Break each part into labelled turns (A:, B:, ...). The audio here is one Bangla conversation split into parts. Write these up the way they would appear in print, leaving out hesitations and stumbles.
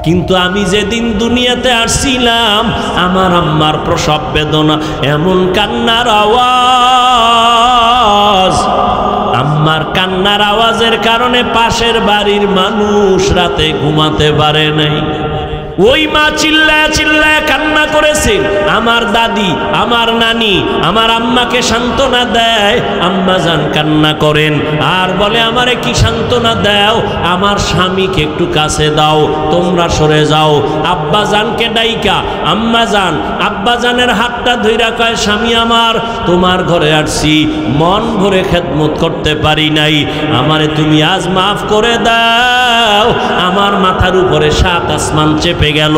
A: কিন্তু আমি যেদিন দুনিয়াতে আসছিলাম আমার আম্মার প্রসব বেদনা, এমন কান্নার আওয়াজ, আম্মার কান্নার আওয়াজের কারণে পাশের বাড়ির মানুষ রাতে ঘুমাতে পারে নাই। ওই মা চিল্লায় চিল্লায় কান্না করেছে। আমার দাদি, আমার নানি আমার আম্মাকে সান্ত্বনা দেয়, আম্মা জান কান্না করেন আর বলে আমারে কি সান্ত্বনা দাও, আমার স্বামীকে একটু কাছে দাও, তোমরা সরে যাও। আব্বা জানকে ডাইকা আম্মা জান আব্বা জানের হাতটা ধইরা কয়, স্বামী আমার তোমার ঘরে আসছি, মন ভরে খেদমত করতে পারি নাই, আমারে তুমি আজ মাফ করে দাও। আমার মাথার উপরে 7 আসমান চেপে গেল,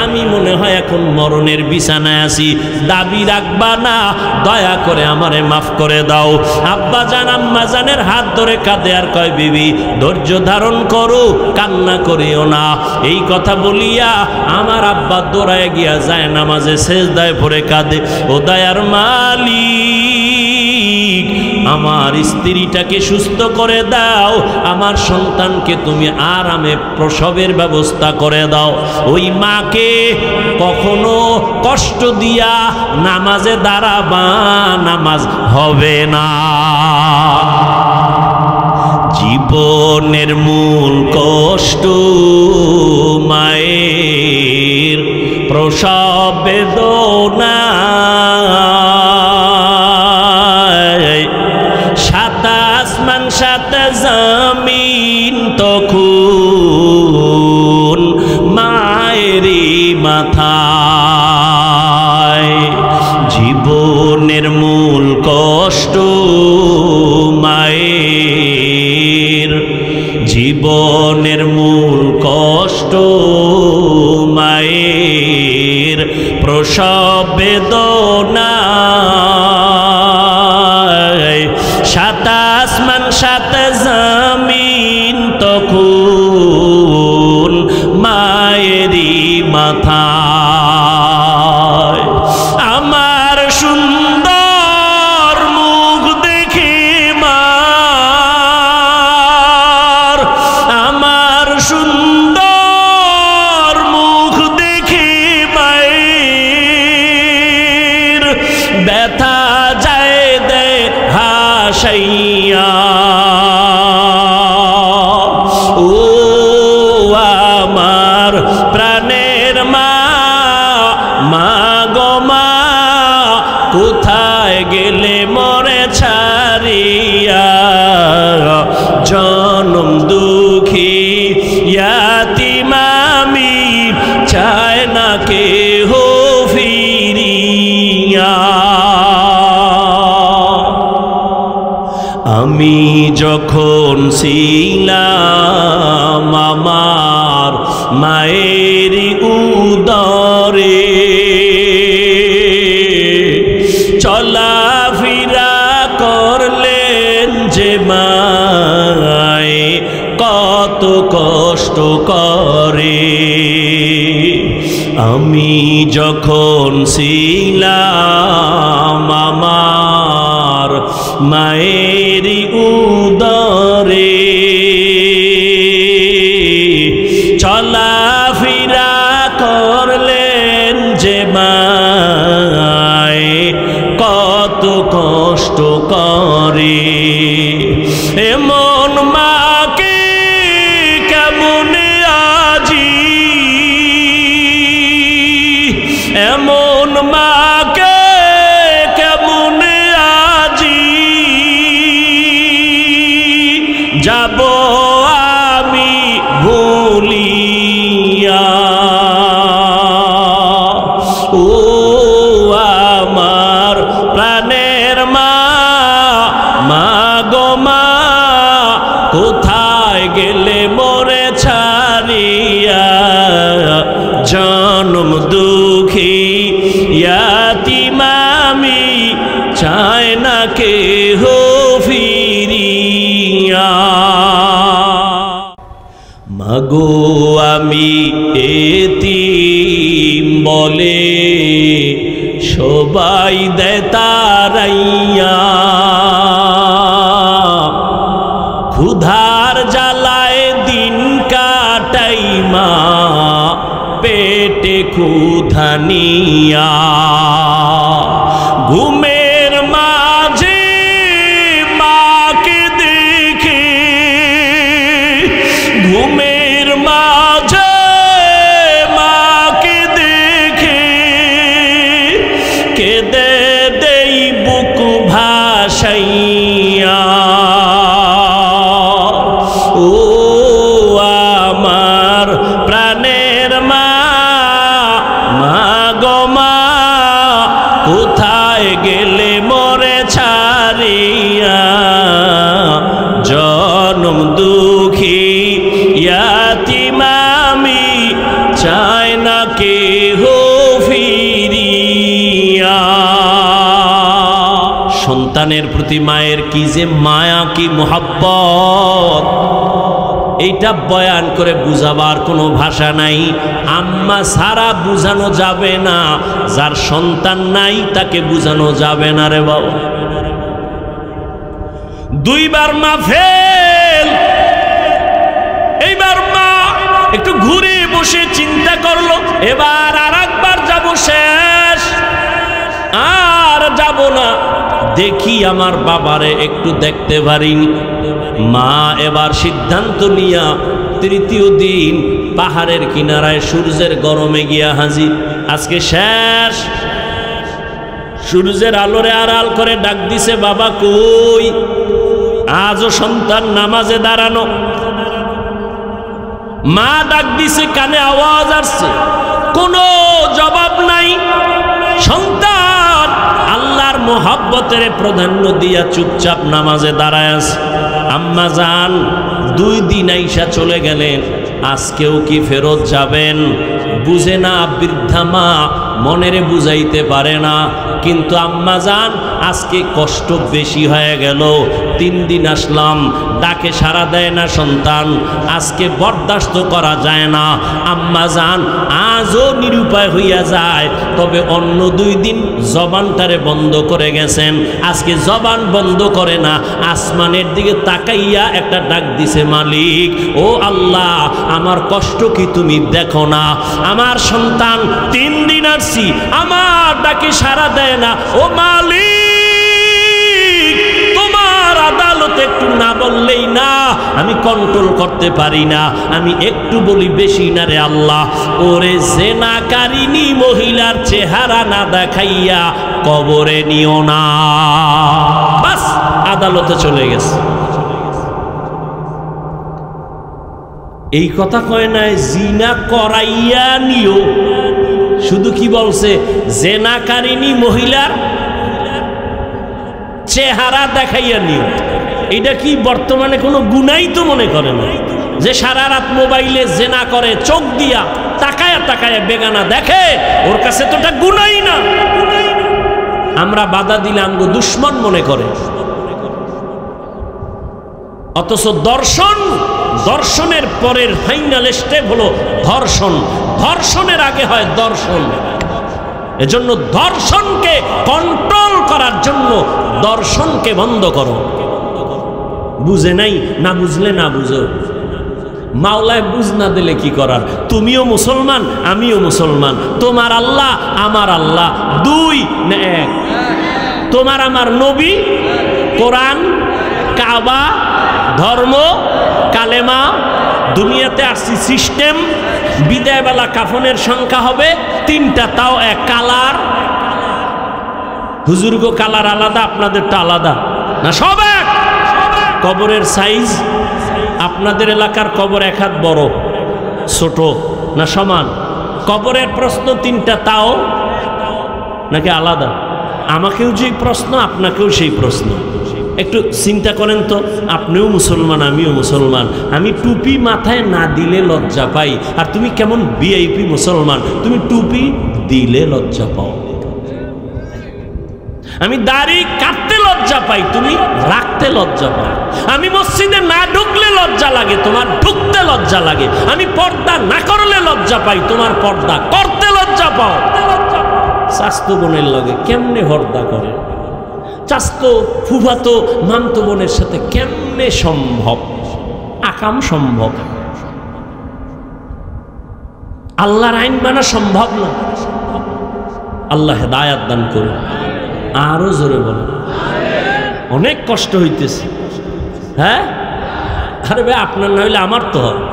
A: আমি মনে হয় এখন মরণের বিছানায় আছি, দাবি রাখবা না, দয়া করে আমারে মাফ করে দাও। আব্বা জান আম্মা জানের হাত ধরে কাঁদে আর কয়, বিবি ধৈর্য ধারণ করো, কান্না করিও না। এই কথা বলিয়া আমার আব্বা দৌড়ায় গিয়া যায় নামাজে সেজদায় পড়ে কাঁদে, ও দয়ার মালিক আমার স্ত্রীটাকে সুস্থ করে দাও, আমার সন্তানকে তুমি আরামে প্রসবের ব্যবস্থা করে দাও। ওই মাকে কখনো কষ্ট দিয়া নামাজে দাঁড়াবা, নামাজ হবে না। জীবনের মূল কষ্ট মায়ের প্রসব বেদনা, 7 আসমান 7 জমিন তখন মায়েরই মাথায়। জীবনের মূল কষ্ট মায়ের, জীবনের মূল কষ্ট মায়ের প্রসব বেদনা, 7 আসমান 7 জমিন তখন মায়েরই মাথায়। আমার সুন্দর মুখ দেখে মার, আমার সুন্দর মুখ দেখে মায়ের ব্যথা যায় দে হাসাইয়া। ও আমার প্রাণের মা, মা গো মা কোথায় গেলে মরে ছাড়িয়া, জনম দুঃখী ইয়াতিম আমি, চায় না কেহ ফিরিয়া। আমি যখন ছিলাম আমার মায়ের উদরে, চলাফেরা করলেন যে মায়ে কত কষ্ট করে। আমি যখন ছিলাম আমার মায়ের উদরে, চলাফেরা করলেন যে মায়ে কত কষ্ট করে। এমন মাকে কেমন আজি, এমন মাকে কেমন আজি যাব আমি ভুলিয়া। ও আমার প্রাণের মা, মা গো মা কোথায় গেলে মরে ছাড়িয়া, জনম দুঃখী ইয়াতিম আমি, চায় না কেহ ফিরিয়া। মাগো আমি এতিম বলে সবাই দেয় তারাইয়া, ক্ষুধার জ্বালায় দিন কাটাই মা, পেটে ক্ষুধা নিয়া, ঘুমের মাঝে মাকে দেখে, ঘুমের মাঝে মাকে দেখে, কেঁদে দেই বুক ভাসাইয়া। ও আমার প্রাণের মা, মা গো মা, কোথায় গেলে মোরে ছাড়িয়া, জনম দুঃখী ইয়াতীম আমি, চাই না কেহ ফিরিয়া। সন্তানের প্রতি মায়ের কি যে মায়া, কি মোহাব্বত, এইটা বয়ান করে বুঝাবার কোনো ভাষা নাই। আম্মা ছাড়া বুঝানো যাবে না, যার সন্তান নাই তাকে বুঝানো যাবে না রে বাবা। দুইবার মা ফেল, এইবার মা একটু ঘুরে বসে চিন্তা করলো, এবার আর একবার যাব, শেষ আর যাব না, দেখি আমার বাবারে একটু দেখতে পারিনি। মা এবার সিদ্ধান্ত নিয়া তৃতীয় দিন পাহাড়ের কিনারায় সূর্যের গরমে গিয়া হাজির। আজকে শেষ। সূর্যের আলোরে আড়াল করে ডাক দিছে, বাবা কই? আজও সন্তান নামাজে দাঁড়ানো। মা ডাক দিছে, কানে আওয়াজ আসছে, কোনো জবাব নাই। সন্তান আল্লাহর মোহাব্বতের প্রাধান্য দিয়া চুপচাপ নামাজে দাঁড়ায় আছে। আম্মা জান 2 দিন আইসা চলে গেলেন, আজকেও কি ফেরত যাবেন? বুঝে না, বৃদ্ধা মা মনেরে বুঝাইতে পারে না। কিন্তু আম্মা জান আজকে কষ্ট বেশি হয়ে গেল, 3 দিন আসলাম, ডাকে সাড়া দেয় না সন্তান, আজকে বরদাস্ত করা যায় না। আম্মা জান আজও নিরুপায় হইয়া যায়, তবে অন্য 2 দিন জবানটারে বন্ধ করে গেছেন, আজকে জবান বন্ধ করে না, আসমানের দিকে তাকাইয়া একটা ডাক দিছে, মালিক ও আল্লাহ, আমার কষ্ট কি তুমি দেখো না? আমার সন্তান 3 দিন আসছি, আমার ডাকে সাড়া দেয় না, ও মালিক তোমার আদালতে একটু না বললেই না, আমি কন্ট্রোল করতে পারি না, আমি একটু বলি বেশি না রে আল্লাহ। ওরে জেনাকারিনী মহিলার চেহারা না দেখাইয়া কবরে নিও না। বাস আদালতে চলে গেছে। এই কথা কয় নাই জিনা করাইয়া নিও, শুধু কি বলছে, জেনাকারিনী মহিলার চেহারা দেখাইয়া নিও। এটা কি বর্তমানে কোনো গুনাই তো মনে করে না, যে সারা রাত মোবাইলে জেনা করে, চোখ দিয়া তাকায়া তাকায়া বেগানা দেখে, ওর কাছে তো এটা গুনাই না। আমরা বাধা দিলে আমগো দুশ্মন মনে করে। অথচ দর্শন, দর্শনের পরের ফাইনাল স্টেপ হলো ধর্ষণ, ধর্ষণের আগে হয় দর্শন। এজন্য ধর্ষণকে কন্ট্রোল করার জন্য দর্শনকে বন্ধ করো। বুঝে নাই, না বুঝলে না বুঝো, মাওলায় বুঝ না দিলে কি করার? তুমিও মুসলমান, আমিও মুসলমান, তোমার আল্লাহ আমার আল্লাহ 2 না 1? তোমার আমার নবী, কোরআন, কাবা, ধর্ম, কালেমা, দুনিয়াতে আসছি সিস্টেম। বিদায়বেলা কাফনের সংখ্যা হবে 3টা, তাও 1 কালার। হুজুরগো কালার আলাদা, আপনাদেরটা আলাদা না, সব এক। কবরের সাইজ, আপনাদের এলাকার কবর 1 হাত বড়, ছোট না সমান? কবরের প্রশ্ন 3টা, তাও নাকি আলাদা? আমাকেও যে প্রশ্ন, আপনাকেও সেই প্রশ্ন। একটু চিন্তা করেন তো, আপনিও মুসলমান, আমিও মুসলমান, আমি টুপি মাথায় না দিলে লজ্জা পাই, আর তুমি কেমন ভিআইপি মুসলমান, তুমি টুপি দিলে লজ্জা পাও। আমি দাড়ি কাটতে লজ্জা পাই, তুমি রাখতে লজ্জা পাও। আমি মসজিদে না ঢুকলে লজ্জা লাগে, তোমার ঢুকতে লজ্জা লাগে। আমি পর্দা না করলে লজ্জা পাই, তোমার পর্দা করতে লজ্জা পাও। স্বাস্থ্য বোনের লগে কেমনে হর্দা করে? চাস্তো ফুফাতো মামতো বোনের সাথে কেমনে সম্ভব? আকাম সম্ভব। আল্লাহর আইন মানা সম্ভব না। আল্লাহ হেদায়াত দান করুন। আরো জোরে বলেন। অনেক কষ্ট হইতেছে। হ্যাঁ, আরে ভাই আপনার না হইলে আমার তো হবে।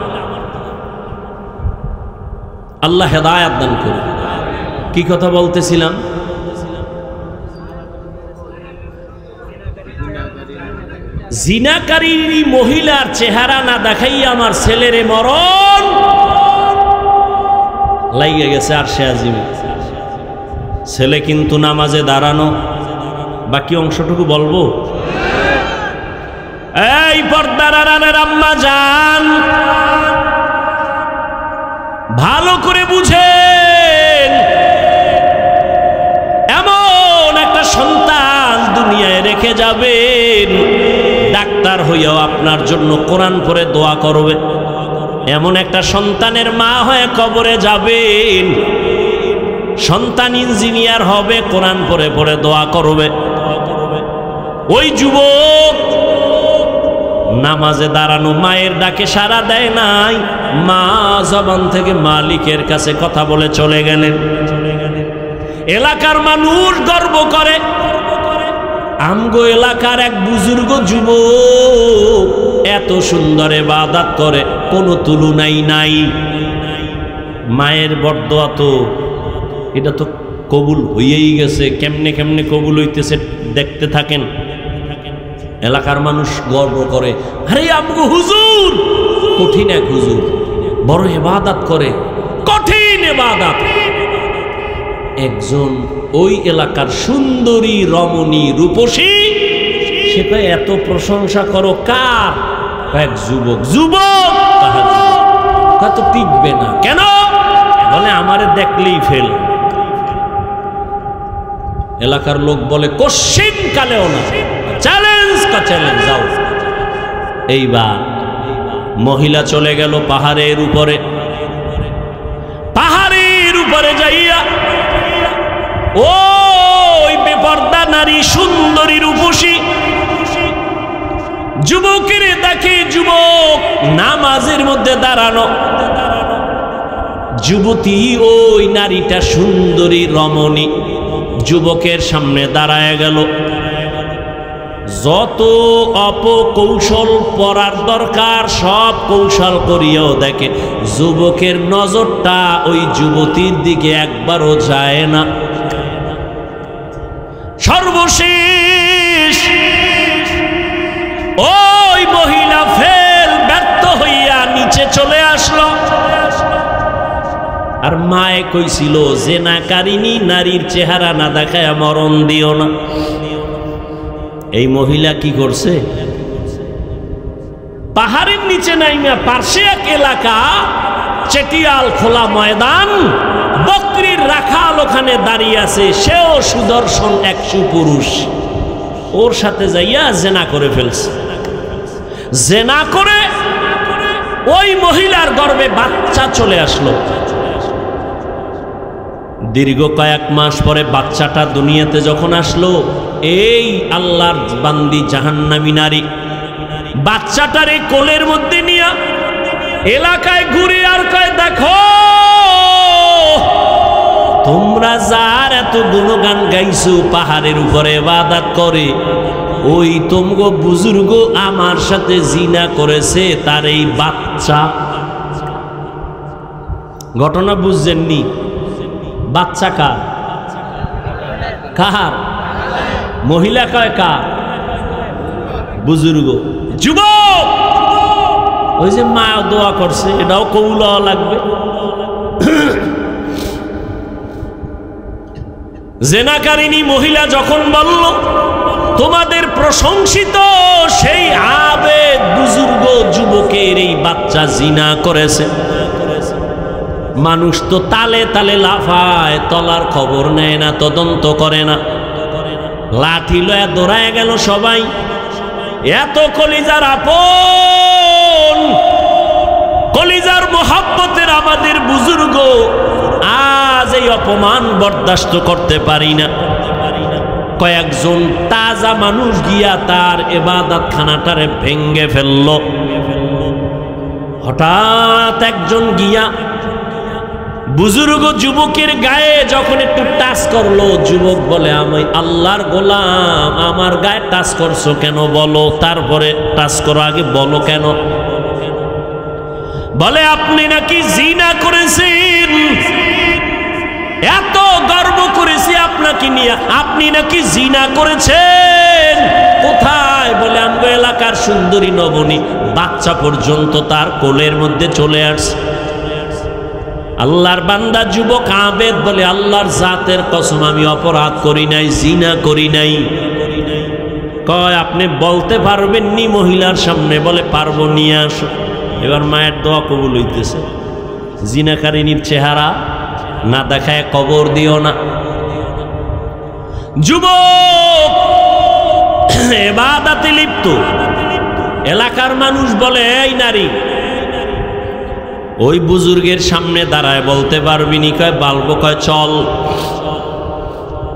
A: আল্লাহ হেদায়াত দান করুন। কি কথা বলতেছিলাম? জিনাকারী মহিলার চেহারা না দেখাইয়া আমার ছেলেরে মরণ লাইগে গেছে। আর সে আজিমে ছেলে কিন্তু নামাজে দাঁড়ানো। বাকি অংশটুকু বলবো। এই পর্দার আড়ালের আম্মা জান, ভালো করে বুঝেন, এমন একটা সন্তান দুনিয়ায় রেখে যাবেন, ডাক্তার হইয়াও আপনার জন্য কোরআন পড়ে দোয়া করবে। এমন একটা সন্তানের মা হয়ে কবরে যাবেন, সন্তান ইঞ্জিনিয়ার হবে, কোরআন পড়ে পড়ে দোয়া করবে। ওই যুবক নামাজে দাঁড়ানো মায়ের ডাকে সাড়া দেয় নাই, মা জবান থেকে মালিকের কাছে কথা বলে চলে গেলেন। এলাকার মানুষ গর্ব করে, আমগো এলাকার এক বুজুর্গ যুবক এত সুন্দর ইবাদত করে, কোনো তুলনাই নাই। মায়ের বরদোয়া তো এটা তো কবুল হইয়েই গেছে। কেমনে কেমনে কবুল হইতেছে দেখতে থাকেন। এলাকার মানুষ গর্ব করে, আরে আমগো হুজুর কঠিন এক হুজুর, বড় ইবাদত করে, কঠিন ইবাদত। একজন ওই এলাকার সুন্দরী রমণী রূপসী, সেটা এত প্রশংসা করো কার? এক যুবক। যুবক তা তো টিকবে না। কেন? বলে আমারে দেখলেই ফেল। এলাকার লোক বলে কোশ্চিন কালেও না, চ্যালেঞ্জ কা চ্যালেঞ্জ, যাও। এইবার মহিলা চলে গেল পাহাড়ের উপরে। পাহাড়ের উপরে যাইয়া ওই বেপর্দা নারী সুন্দরী রূপসী যুবকের দেখে। যুবক নামাজের মধ্যে দাঁড়ানো। যুবতী ওই নারীটা সুন্দরী রমণী যুবকের সামনে দাঁড়ায় গেল। যত অপকৌশল পড়ার দরকার সব কৌশল করিয়াও দেখে যুবকের নজরটা ওই যুবতীর দিকে একবারও যায় না। সর্বশেষ ওই মহিলা ফেল ব্যর্থ হইয়া নিচে চলে আসলো। আর মায়ে কইছিল জেনাকারিনী নারীর চেহারা না দেখায় মরণ দিও না। এই মহিলা কি করছে? পাহাড়ের নিচে নাইমা পার্শ্বে এক এলাকা, চেটিয়াল খোলা ময়দান, বকরির রাখাল ওখানে দাঁড়িয়ে আছে। সেও সুদর্শন এক সুপুরুষ। ওর সাথে যাইয়া জেনা করে ফেলছে। জেনা করে ওই মহিলার গর্ভে বাচ্চা চলে আসলো। দীর্ঘ কয়েক মাস পরে বাচ্চাটা দুনিয়াতে যখন আসলো, এই আল্লাহর বান্দি জাহান্নামী নারী বাচ্চাটারে কোলের মধ্যে নিয়ে এলাকায় ঘুরে আর কয়, দেখো তোমরা যার এত গুণগান গাইছো পাহাড়ের উপরে ইবাদত করে, ওই তোমগো বুজুর্গ আমার সাথে জিনা করেছে, তার এই বাচ্চা। ঘটনা বুঝছেননি? বাচ্চা কার? কার? মহিলা কয় কার? বুজুর্গ। যুবক ওই যে মা দোয়া করছে, এটাও কবুল হওয়া লাগবে। জেনাকারিনী মহিলা যখন বলল, তোমাদের প্রশংসিত সেই আবেদ বুজুর্গ যুবকের এই বাচ্চা জিনা করেছে, মানুষ তো তালে তালে লাফায়, তলার খবর নেয় না, তদন্ত করে না। লাঠি লয়া দৌড়ায় গেল সবাই। এত কলিজার আপন, কলিজার মোহাব্বতের আমাদের বুজুর্গ, আজ এই অপমান বরদাস্ত করতে পারি না। কয়েকজন তাজা মানুষ গিয়া তার ইবাদত খানাটারে ভেঙ্গে ফেলল। হঠাৎ একজন গিয়া বুজুর্গ যুবকের গায়ে যখন একটু টাচ করলো, যুবক বলে আমি আল্লাহর গোলাম, আমার গায়ে টাচ করছো কেন বলো, তারপরে টাচ করো, আগে বলো কেন। বলে আপনি নাকি জিনা করেছেন, এত গর্ব করেছি আপনাকে নিয়ে, আপনি নাকি জিনা করেছেন। কোথায়? বলে আমগো এলাকার সুন্দরী নবনী বাচ্চা পর্যন্ত তার কোলের মধ্যে চলে আসছে। আল্লাহর বান্দা যুবক আবেদ বলে আল্লাহর জাতের কসম আমি অপরাধ করি নাই, জিনা করি নাই। কয় আপনি বলতে পারবেন নি মহিলার সামনে? বলে পারবো, নিয়ে আসো। এবার মায়ের দোয়া কবুল হইতেছে, জিনাকারিনীর চেহারা না দেখায় কবর দিও না। যুবক ইবাদতে লিপ্ত, এলাকার মানুষ বলে এই নারী ওই বুজুর্গের সামনে দাঁড়ায় বলতে পারবি নি? কয় বলবো। কয় চল।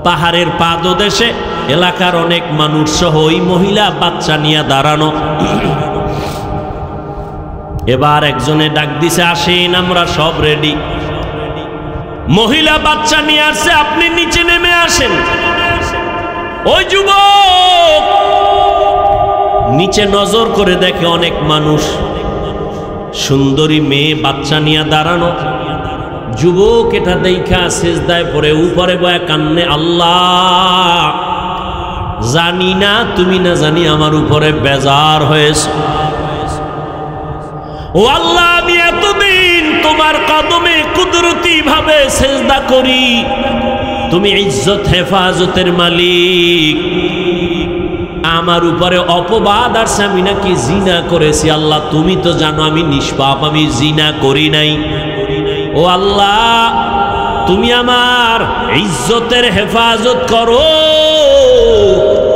A: পাহাড়ের পাদদেশে এলাকার অনেক মানুষ সহ ওই মহিলা বাচ্চা নিয়ে দাঁড়ানো। এবার একজনে ডাক দিছে, আসেন আমরা সব রেডি। মহিলা বাচ্চা নিয়ে আসছে, আপনি নিচে নেমে আসেন। ওই যুবক নিচে নজর করে দেখে অনেক মানুষ, সুন্দরী মেয়ে বাচ্চা নিয়ে দাঁড়ানো। যুবক এটা দেখা সিজদায় পড়ে উপরে বয়া কান্নে, আল্লাহ জানি না তুমি না জানি আমার উপরে বেজার হয়েছে। ও আল্লাহ, আমি এতদিন তোমার কদমে কুদরতি ভাবে সিজদা করি, তুমি ইজ্জত হেফাজতের মালিক, আমার উপরে অপবাদ আসছে আমি নাকি জিনা করেছি। আল্লাহ তুমি তো জানো আমি নিষ্পাপ, আমি জিনা করি নাই। ও আল্লাহ, তুমি আমার ইজ্জতের হেফাজত করো,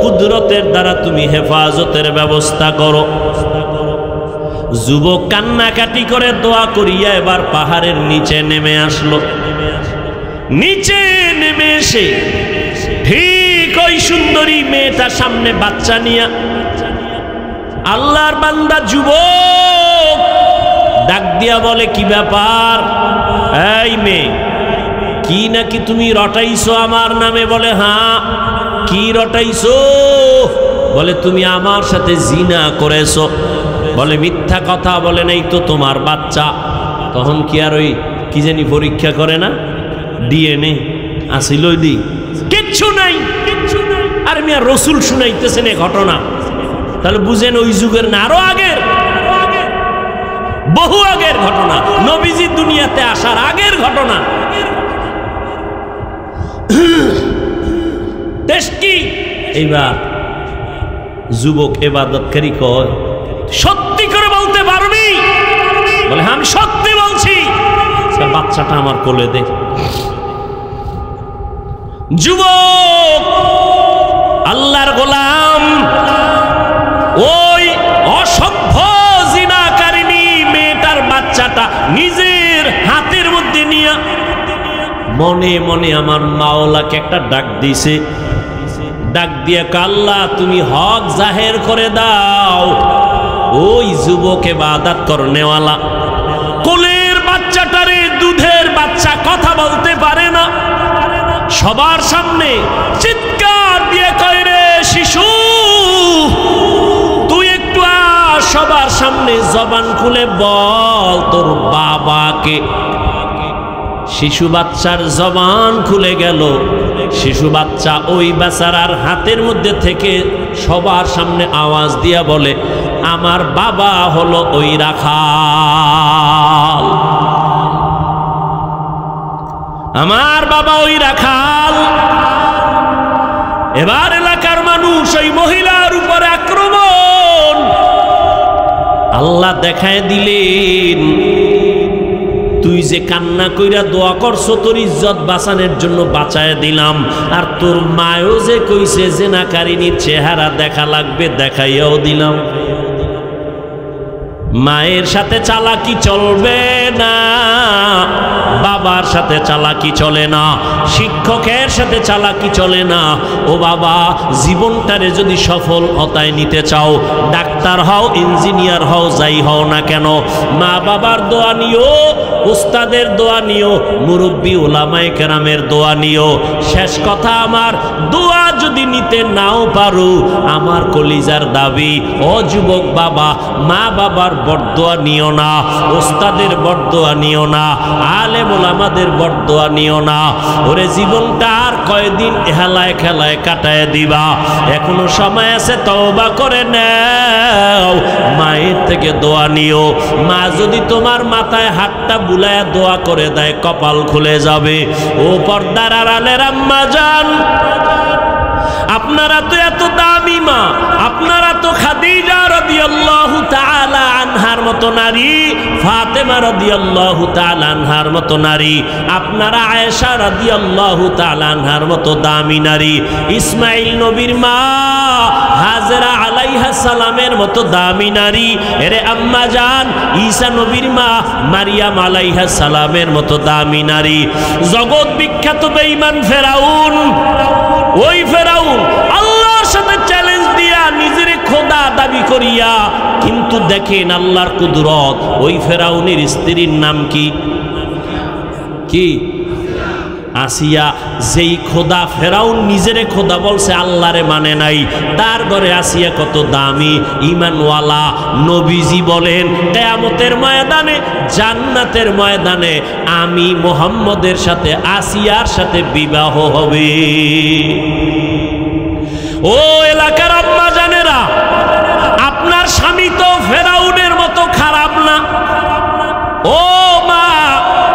A: কুদরতের দ্বারা তুমি হেফাজতের ব্যবস্থা করো। যুবক কান্নাকাটি করে দোয়া করিয়া এবার পাহাড়ের নিচে নেমে আসলো। নিচে নেমে এসে ঠিক ওই সুন্দরী মেয়েটা সামনে বাচ্চা নিয়া, আল্লাহর বান্দা যুবক ডাক দিয়া বলে কি ব্যাপার? এই মেয়ে, কি নাকি তুমি রটাইছো আমার নামে? বলে হ্যাঁ। কি রটাইছো? বলে তুমি আমার সাথে জিনা করেছো। বলে মিথ্যা কথা, বলে নাই তো তোমার বাচ্চা। তখন কি আর ওই কি জানি পরীক্ষা করে না, ডিএনএ আসিল, দি কিচ্ছু নাই। আর মিয়া রসুল শুনাইতেছেন এ ঘটনা, তাহলে বুঝেন ওই যুগের না, আরো আগের, বহু আগের ঘটনা, নবীজি দুনিয়াতে আসার আগের ঘটনা। দেশ কি? এইবার যুবক ইবাদতকারী কয়, সত্যি করে বলতে পারবি? বলে আমি সত্যি বলছি। বাচ্চাটা আমার কোলে দে। যুবক আল্লাহর গোলাম ওই অসভ্য জিনাকারিনী মেয়েটার বাচ্চাটা নিজের হাতের মধ্যে নিয়ে মনে মনে আমার মাওলাকে একটা ডাক দিছে। ডাক দিয়ে আল্লাহ তুমি হক জাহের করে দাও। ওই যুবক ইবাদত করনেওয়ালা কোলের বাচ্চাটারে, দুধের বাচ্চা, কথা বলতে পারে না, সবার সামনে চিৎকার দিয়ে কয় রে শিশু তুই একটু আস, সবার সামনে জবান খুলে বল তোর বাবাকে। শিশু বাচ্চার জবান খুলে গেল। শিশু বাচ্চা ওই বেচারার হাতের মধ্যে থেকে সবার সামনে আওয়াজ দিয়া বলে আমার বাবা হলো ওই রাখাল, আমার বাবা ওই রাখাল। এবার এলাকার মানুষ ওই মহিলার উপরে আক্রমণ। আল্লাহ দেখায় দিলেন তুই যে কান্না কইরা দোয়া করছো তোর ইজ্জত বাঁচানোর জন্য বাঁচায় দিলাম, আর তোর মায়ও যে কইছে জেনাকারিনীর চেহারা দেখা লাগবে দেখাইয়াও দিলাম। মায়ের সাথে চালাকি চলবে না, বাবার সাথে চালাকি চলে না, শিক্ষকের সাথে চালাকি চলে না। ও বাবা, জীবনটারে যদি সফলতায় নিতে চাও, ডাক্তার হও, ইঞ্জিনিয়ার হও, যাই হও না কেন, মা বাবার দোয়া নিও, উস্তাদের দোয়া নিও, মুরব্বী উলামায়ে কেরামের দোয়া নিও। শেষ কথা আমার, দোয়া যদি নিতে নাও পারো, আমার কলিজার দাবি, ও যুবক বাবা, মা বাবার বরদোয়া নিও না, উস্তাদের বরদোয়া নিও না, আলেম উলামাদের বরদোয়া নিও না। ওরে জীবনটা আর কয়দিন হেলায় খেলায় কাটায় দিবা, এখনো সময় আছে, তওবা করে নাও। মায়ের থেকে দোয়া নিও, মা যদি তোমার মাথায় হাতটা বুলায় দোয়া করে দেয়, কপাল খুলে যাবে। ও পর্দার আড়ালের আম্মা জান, আপনারা তো এত দামি মা, আপনারা তো খাদিজা রাদিয়াল্লাহু তাআলা আনহার মতো নারী, ফাতেমা রাদিয়াল্লাহু তাআলা আনহার মতো নারী, আপনারা আয়েশা রাদিয়াল্লাহু তাআলা আনহার মতো দামি নারী, ইসমাইল নবীর মা হাজেরা আলাইহা সালামের মতো দামি নারী। এরে আম্মা জান, ঈসা নবীর মা মারিয়াম আলাইহা সালামের মতো দামি নারী। জগৎ বিখ্যাত বেঈমান ফেরাউন, ওই ফেরাউন আল্লাহর সাথে চ্যালেঞ্জ দিয়া নিজের খোদা দাবি করিয়া, কিন্তু দেখেন আল্লাহর কুদরত। ওই ফেরাউনের স্ত্রীর নাম কি? কি? আসিয়া। যেই খোদা ফেরাউন নিজেরে খোদা বলছে, আল্লাহরে মানে নাই, তার ঘরে আসিয়া কত দামি ঈমানওয়ালা। নবীজি বলেন, কিয়ামতের ময়দানে, জান্নাতের ময়দানে আমি মুহাম্মদের সাথে আসিয়ার সাথে বিবাহ হবে। ও এলাকার আম্মা জানেরা, আপনার স্বামী তো ফেরাউনের মতো খারাপ না। ও মা,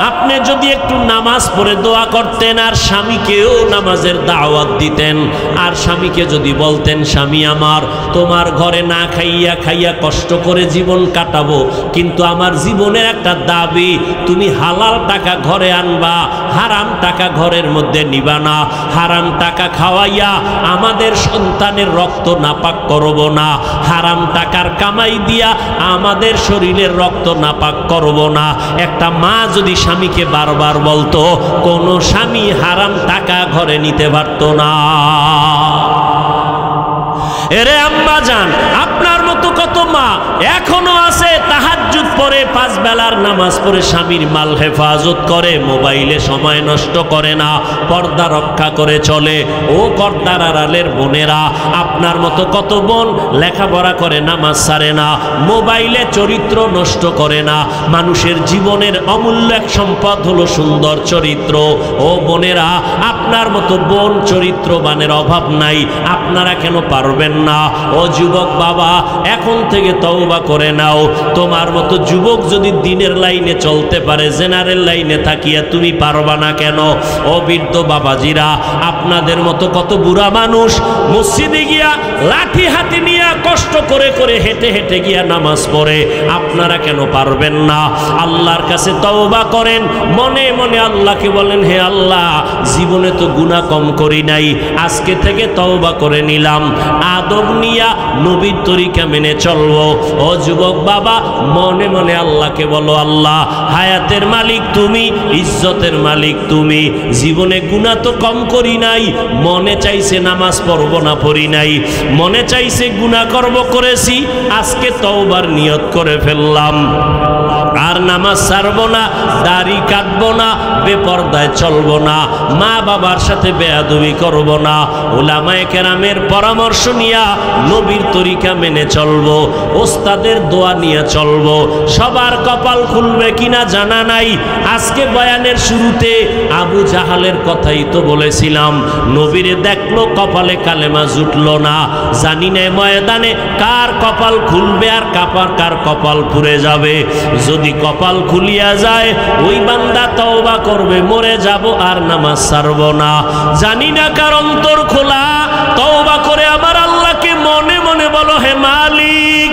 A: আপনি যদি একটু নামাজ পড়ে দোয়া করতেন, আর স্বামীকেও নামাজের দাওয়াত দিতেন, আর স্বামীকে যদি বলতেন, স্বামী আমার, তোমার ঘরে না খাইয়া খাইয়া কষ্ট করে জীবন কাটাবো, কিন্তু আমার জীবনের একটা দাবি, তুমি হালাল টাকা ঘরে আনবা, হারাম টাকা ঘরের মধ্যে নিবা না, হারাম টাকা খাওয়াইয়া আমাদের সন্তানের রক্ত নাপাক করব না, হারাম টাকার কামাই দিয়া আমাদের শরীরের রক্ত নাপাক করব না। একটা মা যদি স্বামীকে বারবার বলতো, কোন স্বামী হারাম টাকা ঘরে নিতে পারত না। এরে আম্মা জান, আপনার মতো কত মা এখনো আছে তাহাজ্জুদ পড়ে, 5 বেলার নামাজ পড়ে স্বামীর মাল হেফাজত করে, মোবাইলে সময় নষ্ট করে না, পর্দা রক্ষা করে চলে। ও পর্দার আড়ালের বোনেরা, আপনার মতো কত বোন লেখাপড়া করে, নামাজ ছাড়ে না, মোবাইলে চরিত্র নষ্ট করে না। মানুষের জীবনের অমূল্য এক সম্পদ হলো সুন্দর চরিত্র। ও বোনেরা, আপনার মতো বোন চরিত্রবানের অভাব নাই, আপনারা কেন পারবেন না? ও যুবক বাবা, এখন থেকে তওবা করে নাও। তোমার মতো যুবক যদি দিনের লাইনে চলতে পারে, জেনারেল লাইনে থাকিয়া তুমি পারবা না কেন? ও বৃদ্ধ বাবাজিরা, আপনাদের মতো কত বুড়া মানুষ মসজিদে গিয়া লাঠি হাতে নিয়ে কষ্ট করে করে হেঁটে হেঁটে গিয়া নামাজ পড়ে, আপনারা কেন পারবেন না? আল্লাহর কাছে তওবা করেন, মনে মনে আল্লাহকে বলেন, হে আল্লাহ, জীবনে তো গুনাহ কম করি নাই, আজকে থেকে তওবা করে নিলাম, আদব নিয়া নবীর তরিকা মেনে চলবো। ও যুবক বাবা, মনে মনে আল্লাহকে বলো, আল্লাহ, হায়াতের মালিক তুমি, ইজ্জতের মালিক তুমি, জীবনে গুনাহ তো কম করি নাই, মনে চাইছে নামাজ পড়ব না, পড়ি নাই, মনে চাইছে গুনাহ করব, করেছি, আজকে তওবার নিয়ত করে ফেললাম, আর নামাজ ছাড়বো না, দাড়ি কাটবো না, বেপরদায় চলবো না, মা বাবার সাথে বেয়াদবি করব না, উলামায়ে কেরামের পরামর্শ নিয়া নবীর তরিকা মেনে চলবো, ওস্তাদের দোয়া নিয়ে চলবো। সবার কপাল খুলবে কিনা জানা নাই। আজকে বয়ানের শুরুতে আবু জাহালের কথাই তো বলেছিলাম, নবীরে দেখলো, কপালে কালেমা জুটলো না, জানি না ময়দানে কার কপাল খুলবে আর কার কপাল পুড়ে যাবে। যদি কপাল খুলিয়া যায়, ওই বান্দা তওবা করবে, মরে যাব আর নামাজ ছাড়ব না। জানি না কার অন্তর খোলা, তওবা করে আমার আল্লাহকে মনে মনে বলো, হে মালিক,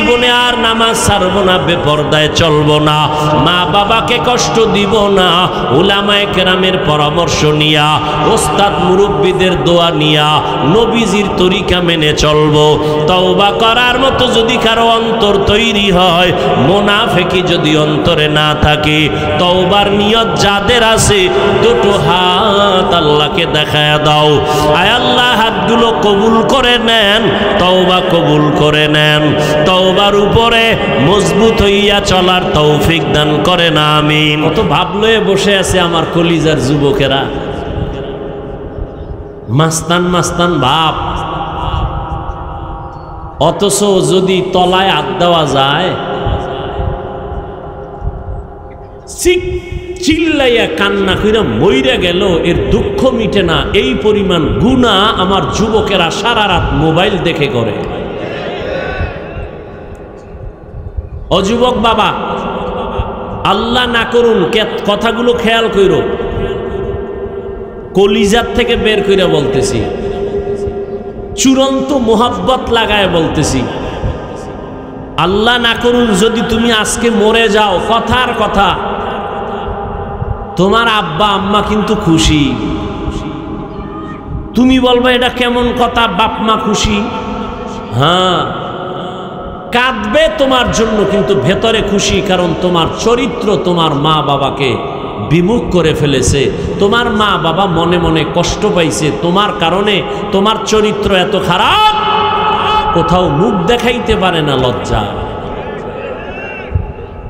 A: জীবনে আর নামাজ ছাড়বো না, বেপরদায় চলবো না, মা বাবাকে কষ্ট দিব না, উলামায়ে কেরামের পরামর্শ নিয়া, ওস্তাদ মুরব্বীদের দোয়া নিয়া নবীজির তরিকা মেনে চলবো। তওবা করার মতো যদি কারো অন্তর তৈরি হয়, মুনাফিকি যদি অন্তরে না থাকে, তওবার নিয়ত যাদের আছে দুটো হাত আল্লাহকে দেখায়া দাও। আয় আল্লাহ, হাতগুলো কবুল করে নেন, তওবা কবুল করে নেন, তওবার উপরে মজবুত হইয়া চলার তৌফিক দান করেন, আমিন। কত ভাব লয়ে বসে আছে আমার কলিজার যুবকেরা, মাস্তান মাস্তান ভাব, অথচ যদি তলায় হাত দেওয়া যায়, চিল্লাইয়া কান্না কইরা মইরা গেল, এর দুঃখ মিটে না। এই পরিমাণ গুনাহ আমার যুবকেরা সারা রাত মোবাইল দেখে করে। অযুবক বাবা, আল্লাহ না করুন, কথাগুলো খেয়াল কইরো, কলিজার থেকে বের কইরা বলতেছি, চূড়ান্ত মোহাব্বত লাগায় বলতেছি, আল্লাহ না করুন যদি তুমি আজকে মরে যাও, কথার কথা, তোমার আব্বা আম্মা কিন্তু খুশি। তুমি বলবে এটা কেমন কথা, বাপ মা খুশি, হ্যাঁ কাঁদবে তোমার জন্য, কিন্তু ভেতরে খুশি, কারণ তোমার চরিত্র তোমার মা বাবাকে বিমুখ করে ফেলেছে, তোমার মা বাবা মনে মনে কষ্ট পাইছে তোমার কারণে, তোমার চরিত্র এত খারাপ, কোথাও মুখ দেখাইতে পারে না, লজ্জা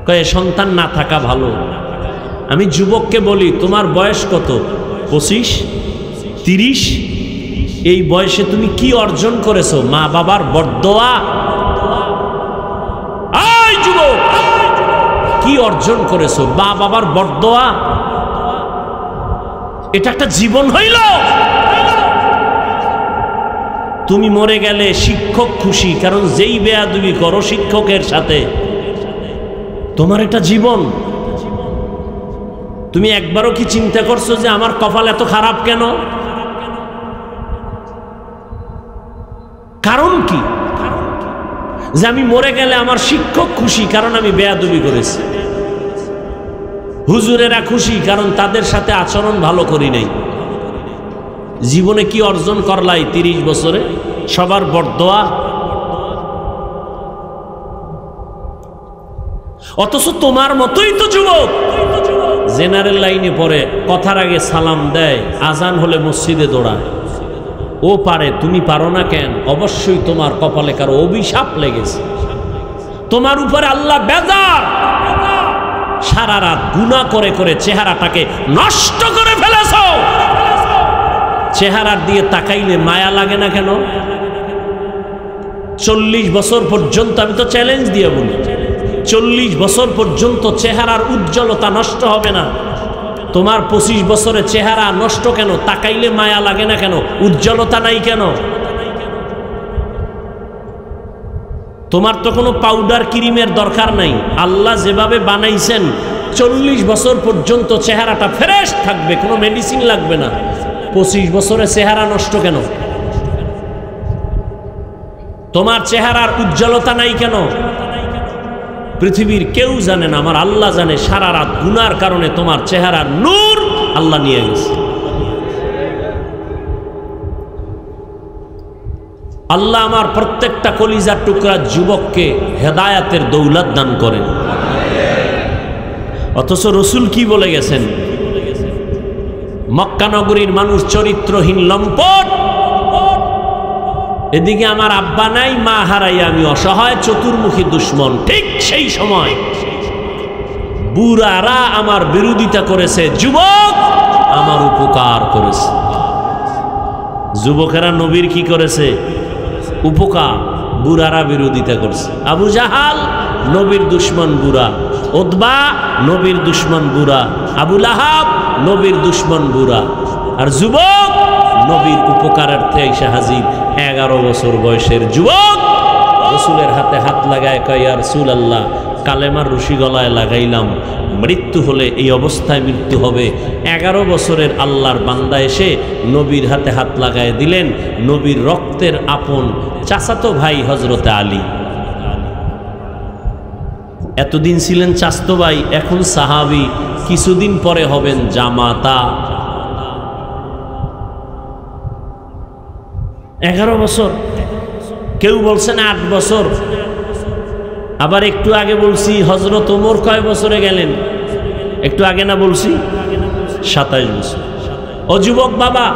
A: কয়ে সন্তান না থাকা ভালো। আমি যুবককে বলি, তোমার বয়স কত? 25, 30? এই বয়সে তুমি কি অর্জন করেছো? মা বাবার বরদোয়া। আয় যুবক, কি অর্জন করেছো? মা বাবার বরদোয়া। এটা একটা জীবন হইল। তুমি মরে গেলে শিক্ষক খুশি, কারণ যেই বেয়াদবি করো শিক্ষকের সাথে, তোমার এটা জীবন। তুমি একবারও কি চিন্তা করছো যে আমার কপাল এত খারাপ কেন? কারণ কি? যে আমি মরে গেলে আমার শিক্ষক খুশি, কারণ আমি বেয়াদবি করেছি। হুজুরেরা খুশি, কারণ তাদের সাথে আচরণ ভালো করি নাই। জীবনে কি অর্জন করলাই 30 বছরে? সবার বরদোয়া। অথচ তোমার মতোই তো যুবক জেনারেল লাইনে পড়ে, কথার আগে সালাম দেয়, আজান হলে মসজিদে দৌড়ায়। ও পারে, তুমি পারো না কেন? অবশ্যই তোমার কপালে কারো অভিশাপ লেগেছে, তোমার উপরে আল্লাহ বেজার। সারা রাত গুনাহ করে করে চেহারাটাকে নষ্ট করে ফেলেছ। চেহারার দিয়ে তাকাইলে মায়া লাগে না কেন? 40 বছর পর্যন্ত, আমি তো চ্যালেঞ্জ দিয়ে বলি, 40 বছর পর্যন্ত চেহারার উজ্জ্বলতা নষ্ট হবে না। তোমার 25 বছরে চেহারা নষ্ট কেন? তাকাইলে মায়া লাগে না কেন? উজ্জ্বলতা নাই কেন? তোমার তো কোনো পাউডার ক্রিমের দরকার নাই। আল্লাহ যেভাবে বানাইছেন 40 বছর পর্যন্ত চেহারাটা ফ্রেশ থাকবে, কোনো মেডিসিন লাগবে না। 25 বছরে চেহারা নষ্ট কেন? তোমার চেহারার উজ্জ্বলতা নাই কেন? পৃথিবীর কেউ জানে না, আমার আল্লাহ জানে। সারা রাত গুনার কারণে তোমার চেহারার নূর আল্লাহ নিয়ে গেছে। আল্লাহ আমার প্রত্যেকটা কলিজার টুকরা যুবককে হেদায়াতের দৌলত দান করেন। অথচ রসুল কি বলে গেছেন? মক্কা নগরীর মানুষ চরিত্রহীন, লম্পট। এদিকে আমার আব্বা নাই, মা হারাই আমি অসহায়, চতুর্মুখী দুশ্মন। ঠিক সেই সময় বুড়ারা আমার বিরোধিতা করেছে, যুবক আমার উপকার করেছে। যুবকেরা নবীর কি করেছে? উপকার। বুড়ারা বিরোধিতা করছে। আবু জাহাল নবীর দুশ্মন বুড়া, উতবা নবীর দুশ্মন বুড়া, আবু লাহাব নবীর দুশ্মন বুড়া, আর যুবক নবীর উপকারার্থে এসে হাজির। 11 বছর বয়সের যুবক রসুলের হাতে হাত লাগায়, কয় ইয়া রাসূলুল্লাহ, কালেমার রশি গলায় লাগাইলাম, মৃত্যু হলে এই অবস্থায় মৃত্যু হবে। 11 বছরের আল্লাহর বান্দা এসে নবীর হাতে হাত লাগায় দিলেন। নবীর রক্তের আপন চাচাতো ভাই হযরতে আলী। এতদিন ছিলেন চাস্তো ভাই, এখন সাহাবী, কিছুদিন পরে হবেন জামাতা। 11 বছর, কেউ বলছেন 8 বছর, আবার একটু আগে বলছি হযরত ওমর কয় বছরে গেলেন, একটু আগে না বলছি 27 বছর। ও যুবক বাবা,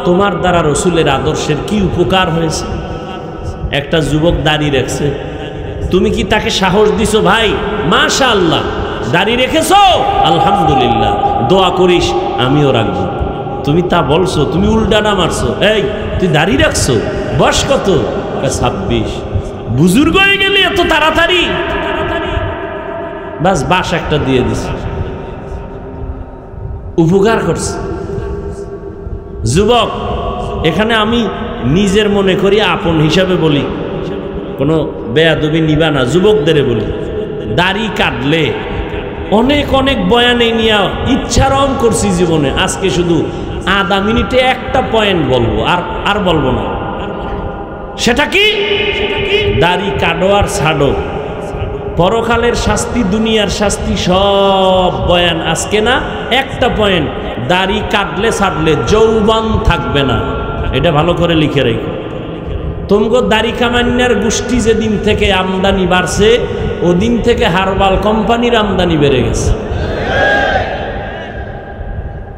A: তোমার দ্বারা রসুলের আদর্শের কি উপকার হয়েছে? একটা যুবক দাড়ি রাখছে, তুমি কি তাকে সাহস দিছো? ভাই মাশাআল্লাহ দাড়ি রেখেছো, আলহামদুলিল্লাহ, দোয়া করিস আমিও রাখবো। তুমি তা বলছো, তুমি উল্টানা মারছো। এই তুই দাড়ি রাখছো, বয়স কত? 26। বুজুর্গ হয়ে গেলি এত তাড়াতাড়ি? বাস বাস একটা দিয়ে দিস, উপকার করছে। যুবক, এখানে আমি নিজের মনে করি, আপন হিসাবে বলি, কোনো বেয়াদবি নিবা না, যুবকদের বলি, দাড়ি কাটলে অনেক অনেক বয়ানে নিয়ে ইচ্ছারম করছি জীবনে। আজকে শুধু আধা মিনিটে একটা পয়েন্ট বলবো, আর বলবো না। সেটা কি? দাড়ি কাটো আর ছাড়ো, পরকালের শাস্তি, দুনিয়ার শাস্তি, সব বয়ান আজকে না। একটা পয়েন্ট, দাড়ি কাটলে ছাড়লে যৌবন থাকবে না। এটা ভালো করে লিখে রেখো। তোমগো দাড়ি কামান্যার গোষ্ঠী যেদিন থেকে আমদানি বাড়ছে, ওদিন থেকে হারবাল কোম্পানির আমদানি বেড়ে গেছে।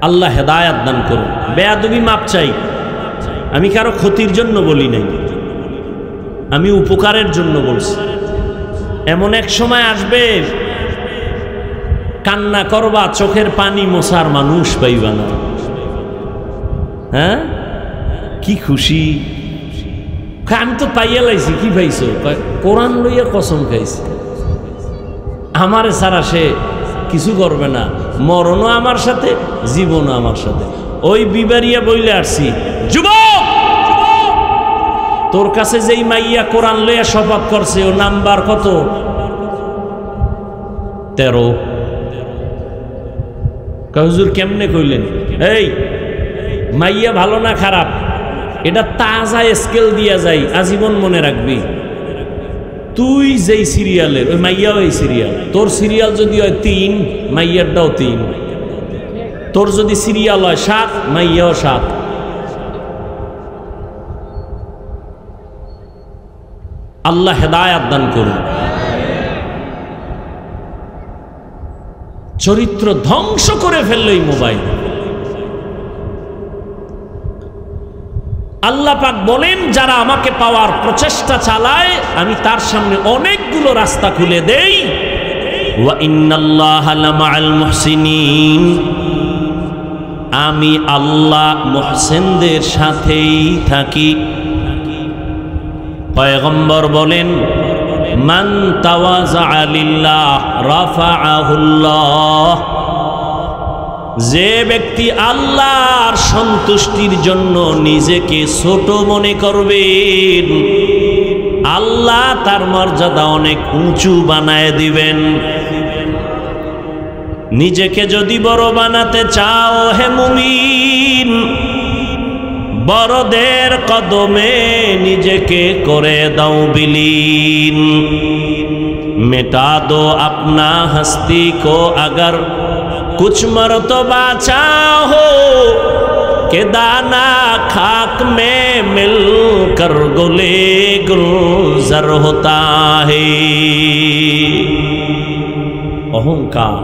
A: আল্লাহ হেদায়াত দান করুন। বেয়াদবি মাপ চাই, আমি কারো ক্ষতির জন্য বলি নাই, আমি উপকারের জন্য বলছি। এমন এক সময় আসবে কান্না করবা, চোখের পানি মোছার মানুষ পাইবা না। হ্যাঁ, কি খুশি, আমি তো পাইয়া লাইছি। কি পাইছো? কোরআন লইয়া কসম খাইছি, আমারে ছাড়া সে কিছু করবে না, মরণও আমার সাথে, জীবনও আমার সাথে। ওই বিবারিয়া বইলে আসছি, যুবক তোর কাছে যেই মাইয়া কোরআন লইয়া শপথ করছে, ও নাম্বার কত? 13। হুজুর কেমনে কইলেন? এই মাইয়া ভালো না খারাপ, এটা তাজা স্কেল দিয়া যাই, আজীবন মনে রাখবি। তুই যেই সিরিয়ালের, ওই মাইয়াও এই সিরিয়াল। তোর সিরিয়াল যদি হয় 3, মাইয়ারটাও 3। তোর যদি সিরিয়াল হয় 7, মাইয়াও 7। আল্লাহ হেদায়াত দান করুন। চরিত্র ধ্বংস করে ফেললো এই মোবাইল। আল্লাহ পাক বলেন, যারা আমাকে পাওয়ার প্রচেষ্টা চালায়, আমি তার সামনে অনেকগুলো রাস্তা খুলে দেই। ওয়া ইন্নাল্লাহা লামাআল মুহসিনিন, আমি আল্লাহ মুহসিনদের সাথেই থাকি। পয়গম্বর বলেন, মান তাওয়াযা লিল্লাহ রাফাআহুল্লাহ, যে ব্যক্তি আল্লাহর সন্তুষ্টির জন্য নিজেকে ছোট মনে করবেন, আল্লাহ তার মর্যাদা অনেক উঁচু বানায় দিবেন। নিজেকে যদি বড় বানাতে চাও হে মুমিন, বড়দের কদমে নিজেকে করে দাও বিলীন। मिटा दो अपना हस्ती को अगर कुछ मर्तबा चाहो कि दाना खाक में मिलकर गुले गुलजार होता है। অহংকার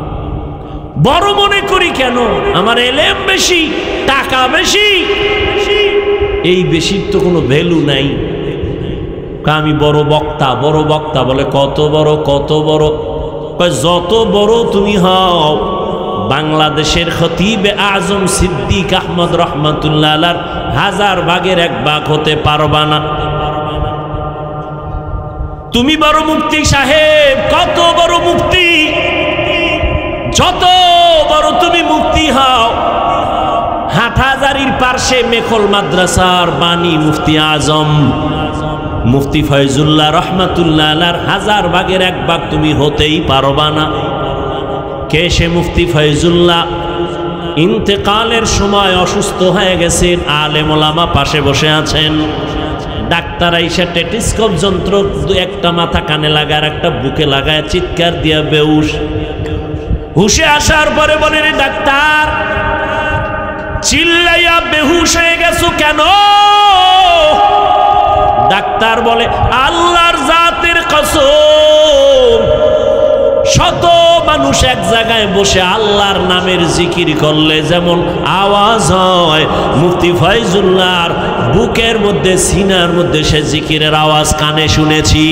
A: বড় মনে করি কেন? আমার এলেম বেশি, টাকা বেশি, এই বেশির তো কোনো ভ্যালু নাই। আমি বড় বক্তা, বড় বক্তা বলে কত বড়, কত বড়? যত বড় তুমি হও, বাংলাদেশের খতিবে আজম সিদ্দিক আহমদ রহমাতুল্লাহ আলাইহির 1000 ভাগের 1 ভাগ হতে পারবা না। তুমি বড় মুফতি সাহেব, কত বড় মুফতি, যত বড় তুমি মুফতি হও, হাটহাজারীর পার্শ্বে মেখল মাদ্রাসার বাণী মুফতি আজম মুফতি ফয়জুল্লাহ রহমাতুল্লাহ আলাইহির 1000 ভাগের 1 ভাগ তুমি হতেই পারবা না। কে সে মুফতি ফয়জুল্লাহ? ইন্তেকালের সময় অসুস্থ হয়ে গেছেন, আলেম ওলামা পাশে বসে আছেন। ডাক্তার আইসা টেলিস্কোপ যন্ত্র একটা মাথা কানে লাগায় আর একটা বুকে লাগায়, চিৎকার দিয়া বেহুশ। হুশে আসার পরে বলে, রে ডাক্তার, চিল্লাইয়া বেহুশ হয়ে গেছো কেন? ডাক্তার বলে, আল্লাহর জাতের কসম, শত মানুষ এক জায়গায় বসে আল্লাহর নামের জিকির করলে যেমন আওয়াজ হয়, মুফতি ফয়জুল্লাহর বুকের মধ্যে, সিনার মধ্যে সে জিকিরের আওয়াজ কানে শুনেছি।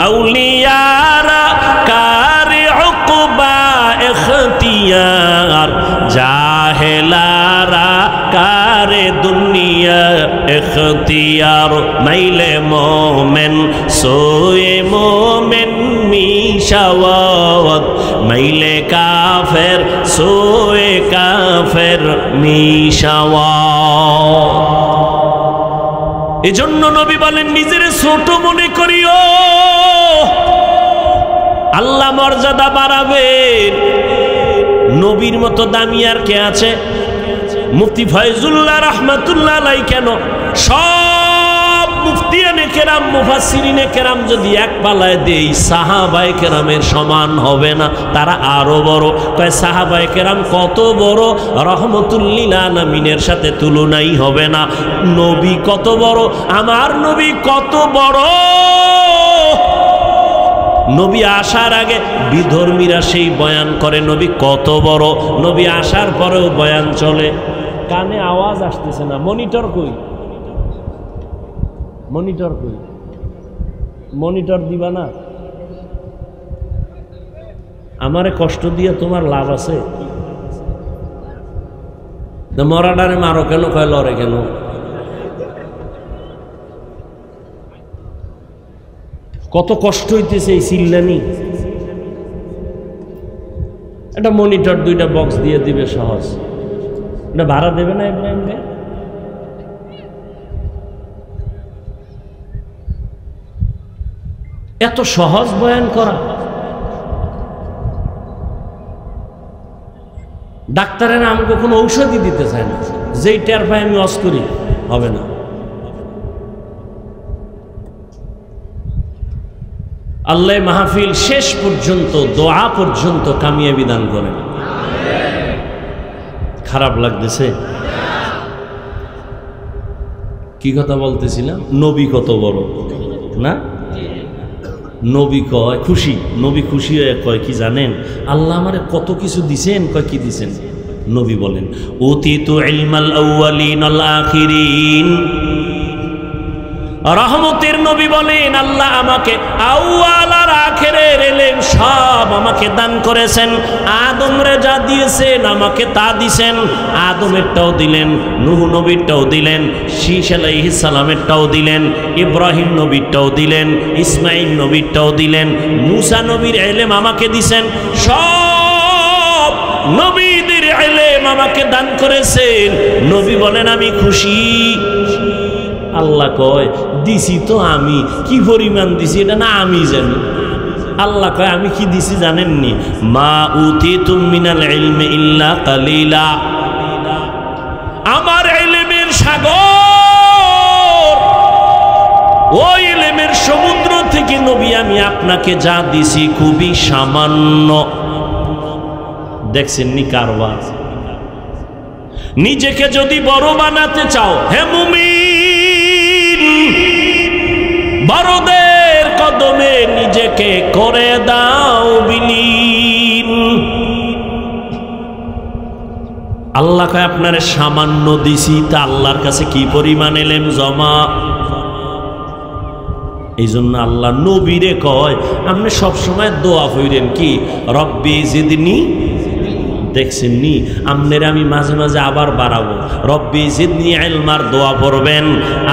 A: আউলিয়ারা কারে উকবা ইখতিয়ার, জাহেলারা কারে দুনিয়া ইখতিয়ার। মাইলে মোমেন সোয়ে মোমেন মিশাওয়াত, মাইলে কাফের সোয়ে কাফের মিশাওয়াত। এজন্য নবী বলেন, নিজের ছোট মনে করিও, আল্লাহ মর্যাদা বাড়াবেন। নবীর মতো দামি আর কে আছে? মুফতি ফয়জুল্লাহ রাহমাতুল্লাহ আলাইহি কেন, সব মুফতিয়ানে কেরাম, মুফাসসিরিনে কেরাম যদি এক পালায় দেই, সাহাবায়ে কেরামের সমান হবে না, তারা আরো বড়। কয় সাহাবায়ে কেরাম কত বড়, রহমতুল লিল আলামিনের সাথে তুলনাই হবে না। নবী কত বড়, আমার নবী কত বড়। নবী আসার আগে বিধর্মীরা সেই বয়ান করে নবী কত বড়, নবী আসার পরেও বয়ান চলে। কানে আওয়াজ আসতেছে না, মনিটর কই? মনিটর কই? মনিটর দিবা না? আমারে কষ্ট দিয়ে তোমার লাভ আছে? মরাডারে মারো কেন, কয় লড়ে কেন? কত কষ্ট হইতেছে এই চিল্লানি। একটা মনিটর, দুইটা বক্স দিয়ে দিবে, সহজ। এটা ভাড়া দেবে না ইব্রাহিম ভাই? এত সহজ বয়ান করা। ডাক্তারেরা আমাকে কোনো ঔষধই দিতে চায় না, যেই টের পাই আমি ওয়াজ করি, হবে না। আল্লাহ মাহফিল শেষ পর্যন্ত, দোয়া পর্যন্ত কামিয়াবি দান করেন। খারাপ লাগতেছে? কি কথা বলতেছিলাম? নবী কত বড় না? নবী কয় খুশি, নবী খুশি হয়ে কয় কি জানেন, আল্লাহ আমারে কত কিছু দিছেন। কয় কি দিছেন? নবী বলেন, উতিতু ইলমাল আউয়ালিন ওয়াল আখিরিন। রহমতের নবী বলেন, আল্লাহ আমাকে আউয়াল আর আখিরের ইলম সব আমাকে দান করেছেন। আদমরে যা দিয়েছেন আমাকে তা দিছেন। আদমেরটাও দিলেন, নূহ নবীরটাও দিলেন, শীশ আলাইহিস সালামেরটাও দিলেন, ইব্রাহিম নবীরটাও দিলেন, ইসমাইল নবীরটাও দিলেন, মূসা নবীর ইলম আমাকে দিছেন। সব নবীদের ইলম আমাকে দান করেছেন। নবী বলেন, আমি খুশি। আল্লাহ কয়, দিছি তো আমি, কি পরিমাণ দিছি এটা না আমি জানি। আল্লাহ কয়, আমি কি দিছি জানেননি? মা উতিতুম মিনাল ইলমি ইল্লা কালিলা। আমার ইলমের সাগর, ওই ইলমের সমুদ্র থেকে নবী আমি আপনাকে যা দিছি খুবই সামান্য। দেখছেন নি কারবার? নিজেকে যদি বড় বানাতে চাও, হে মুমিন, বড়দের কদমে নিজেকে করে দাও বিলীন। আল্লাহ কয়, আপনারে সামান্য দিছি, তা আল্লাহর কাছে কি পরিমাণ এলেম জমা। এই জন্য আল্লাহ নবীরে কয়, আপনি সবসময় দোয়া কইরেন কি, রব্বি জিদনি। দেখছেন নি, আমনেরে আমি মাঝে মাঝে আবার বাড়াবো, রব্বি জিদনি ইলমার দোয়া পড়বেন,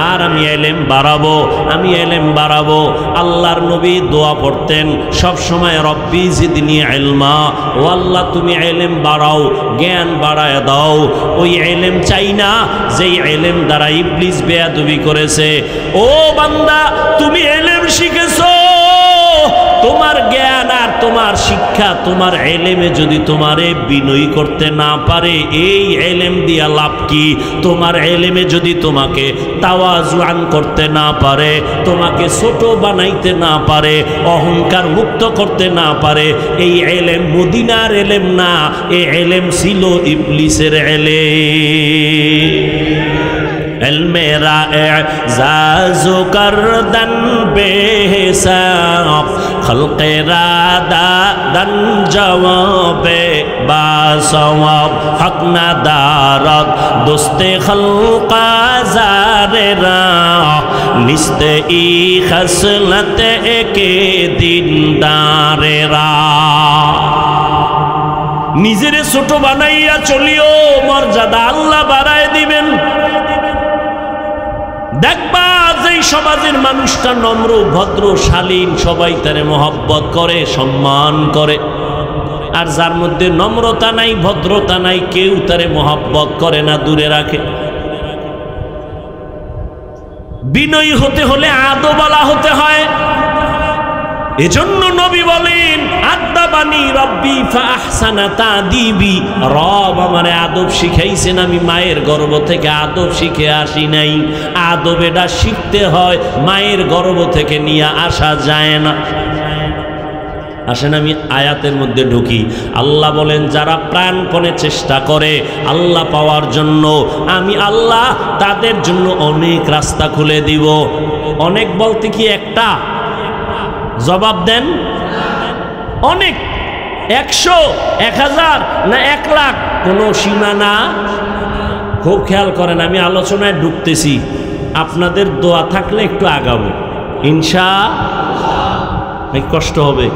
A: আর আমি ইলম বাড়াবো, আমি ইলম বাড়াবো। আল্লাহর নবী দোয়া পড়তেন সব সময়, রব্বি জিদনি ইলমা, ও আল্লাহ তুমি ইলম বাড়াও, জ্ঞান বাড়ায় দাও। ওই ইলম চাই না যেই ইলম দ্বারা ইবলিস বেয়াদবি করেছে। ও বান্দা, তুমি ইলম শিখেছো, তোমার জ্ঞান আর তোমার শিক্ষা তোমার এলেমে যদি তোমারে বিনয়ী করতে না পারে, এই এলেম দিয়া লাভ কি? তোমার এলেমে যদি তোমাকে তাওয়াজুআন করতে না পারে, তোমাকে ছোট বানাইতে না পারে, অহংকার মুক্ত করতে না পারে, এই এলেম মদিনার এলেম না, এই এলেম ছিল ইবলিসের এলেম। इल्मे राज़ो करदन बेहिसाब खल्क़े रादादन जवाबे बासवाब हक न दारत दोस्ते खल्क़ा ज़ारे राह निस्ते ई खसलत एके दीनदारे राह। নিজেরে ছোট বানাইয়া চলিও, মর্যাদা আল্লাহ বাড়ায় দিবেন। দেখবা যেই সমাজের মানুষটা নম্র ভদ্র শালীন, সবাই তারে মহব্বত করে সম্মান করে, আর যার মধ্যে নম্রতা নাই ভদ্রতা নাই কেউ তারে মহব্বত করে না, দূরে রাখে। বিনয়ী হতে হলে আদবওয়ালা হতে হয়। এজন্য নবী বলেন আদাবানি রব্বি ফাহসানা তাদিবি, রব আমারে আদব শিখাইছেন, আমি মায়ের গর্ভ থেকে আদব শিখে আসি নাই। আদব এটা শিখতে হয়, মায়ের গর্ভ থেকে নিয়ে আসা যায় না। আসেন আমি আয়াতের মধ্যে ঢুকি। আল্লাহ বলেন যারা প্রাণপণে চেষ্টা করে আল্লাহ পাওয়ার জন্য, আমি আল্লাহ তাদের জন্য অনেক রাস্তা খুলে দিব। অনেক বলতে কি একটা? জবাব দেন। অনেক, 100, 1000 না 1 লাখ, কোনো সীমা না। খুব খেয়াল করেন, আমি আলোচনায় ঢুকতেছি, আপনাদের দোয়া থাকলে একটু আগাবো ইনশাআল্লাহ। কষ্ট হবে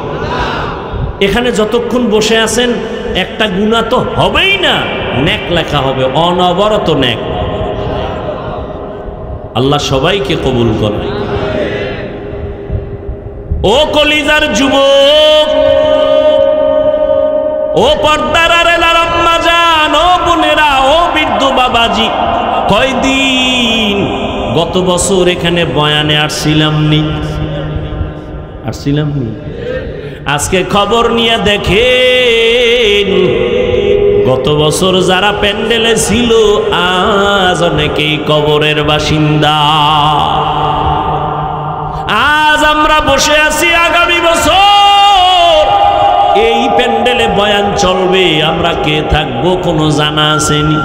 A: এখানে যতক্ষণ বসে আছেন, একটা গুনাহ তো হবেই না, নেক লেখা হবে, অনবরত নেক। আল্লাহ সবাইকে কবুল করে। ও কলিজার যুবক, ও পর্দার আড়ালের আম্মা জান, ও বোনেরা, ও বৃদ্ধ বাবাজি, কয়দিন গত বছর এখানে বয়ানে আসছিলাম নি? আজকে খবর নিয়ে দেখেন, গত বছর যারা প্যান্ডেলে ছিল আজ অনেকেই কবরের বাসিন্দা। আজ আমরা বসে আছি, আগামী বছর এই প্যান্ডেলে বয়ান চলবে, আমরা কে থাকবো কোনো জানা আসেনি।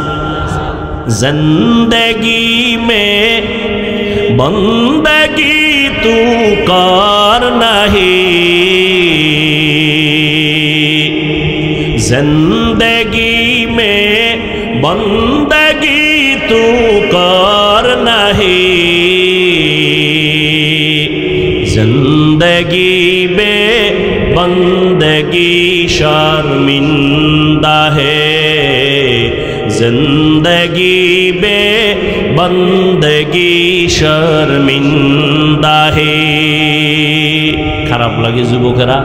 A: জিন্দেগি মে বন্দগি তু কর নাহি, জিন্দেগি মে বন্দগি তু কর নাহি, जिंदगी बे बंदगी शर्मिंदा है, जिंदगी बे बंदगी शर्मिंदा है। খারাপ লাগে যুবকেরা?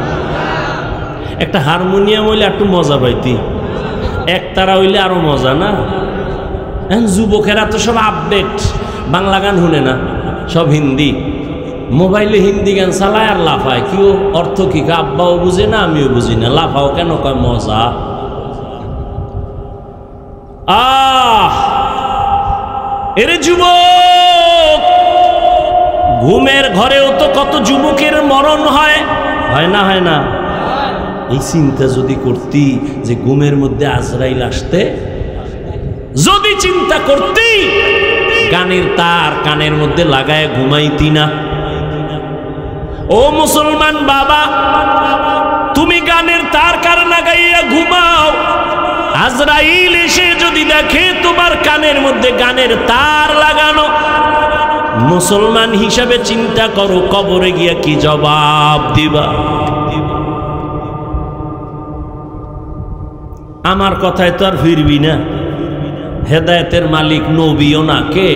A: একটা হারমোনিয়াম হইলে একটু মজা পাইতি, একতারা হইলে আরো মজা না? যুবকেরা তো সব আপডেট, বাংলা গান শুনে না, সব হিন্দি। মোবাইলে হিন্দি গান চালায় আর লাফায়, কেউ অর্থ কি আব্বাও বুঝে না, আমিও বুঝি না, লাফাও কেন কয় মজা। এরে যুবক, ঘুমের ঘরেও তো কত যুবকের মরণ হয়, হয় না? হয় না? এই চিন্তা যদি করতি যে ঘুমের মধ্যে আজরাইল আসতে, যদি চিন্তা করতি গানের তার কানের মধ্যে লাগায় ঘুমাইতি না। ও মুসলমান বাবা, তুমি গানের তার কার লাগাইয়া ঘুমাও, আজরাইল এসে যদি দেখে তোমার কানের মধ্যে গানের তার লাগানো, মুসলমান হিসাবে চিন্তা করো কবরে গিয়া কি জবাব দিবা। আমার কথায় তো আর ফিরবি না। হেদায়েতের মালিক নবীও না, কে?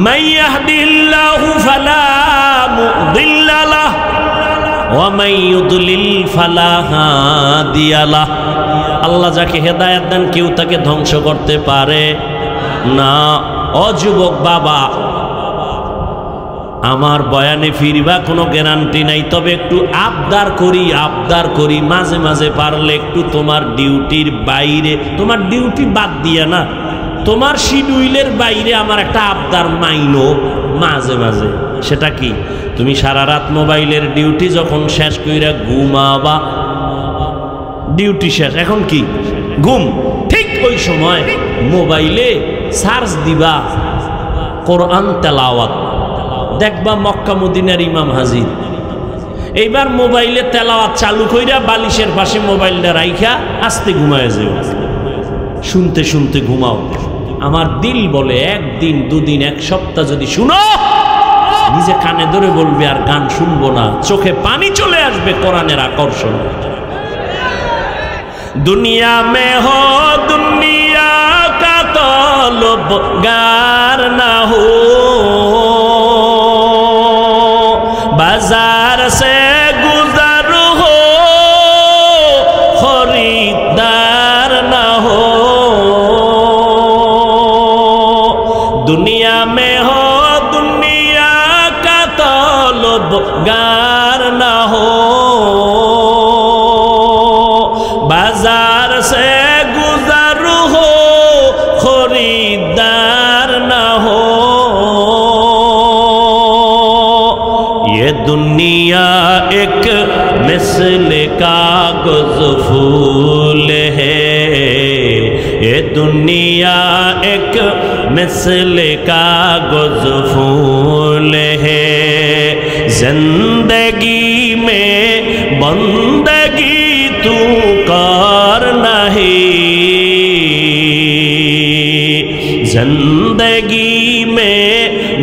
A: মান ইয়াহদিল্লাহু ফালা মুদিল্লা লাহু ওয়া মান ইউদ্লিল ফালা হাদিয়া লাহু। আল্লাহ যাকে হেদায়েত দেন কেউ তাকে ধ্বংস করতে পারে না। ও যুবক বাবা, আমার বয়ানে ফিরবা কোনো গ্যারান্টি নাই, তবে একটু আবদার করি মাঝে মাঝে পারলে একটু তোমার ডিউটির বাইরে, তোমার ডিউটি বাদ দিয়া না, তোমার শিডিউলের বাইরে আমার একটা আবদার মাইনো মাঝে মাঝে। সেটা কি? তুমি সারা রাত মোবাইলের ডিউটি যখন শেষ কইরা ঘুমাবা, ডিউটি শেষ, এখন কি ঘুম, ঠিক ওই সময় মোবাইলে সার্চ দিবা কোরআন তেলাওয়াত, দেখবা মক্কা মদিনার ইমাম হাজির। এইবার মোবাইলে তেলাওয়াত চালু কইরা বালিশের পাশে মোবাইলটা রাইখা আস্তে ঘুমায় যাও, শুনতে শুনতে ঘুমাও। আমার দিল বলে একদিন দুদিন এক সপ্তাহ যদি শুনো, নিজে কানে ধরে বলবে আর গান শুনবো না, চোখে পানি চলে আসবে কোরআনের আকর্ষণ। দুনিয়া মে হো দুনিয়া কা তলবগার না হো, बाजार से गुजर हो खरीदार न हो, दुनिया में हो दुनिया का तलबगार न हो, बाजार से गुजर हो खरीदार न हो, ये दुनिया एक मिसल कागज फूल है, ये दुनिया एक मिसल कागज फूल है, जिंदगी में बंदगी तू कर नहीं, जिंदगी में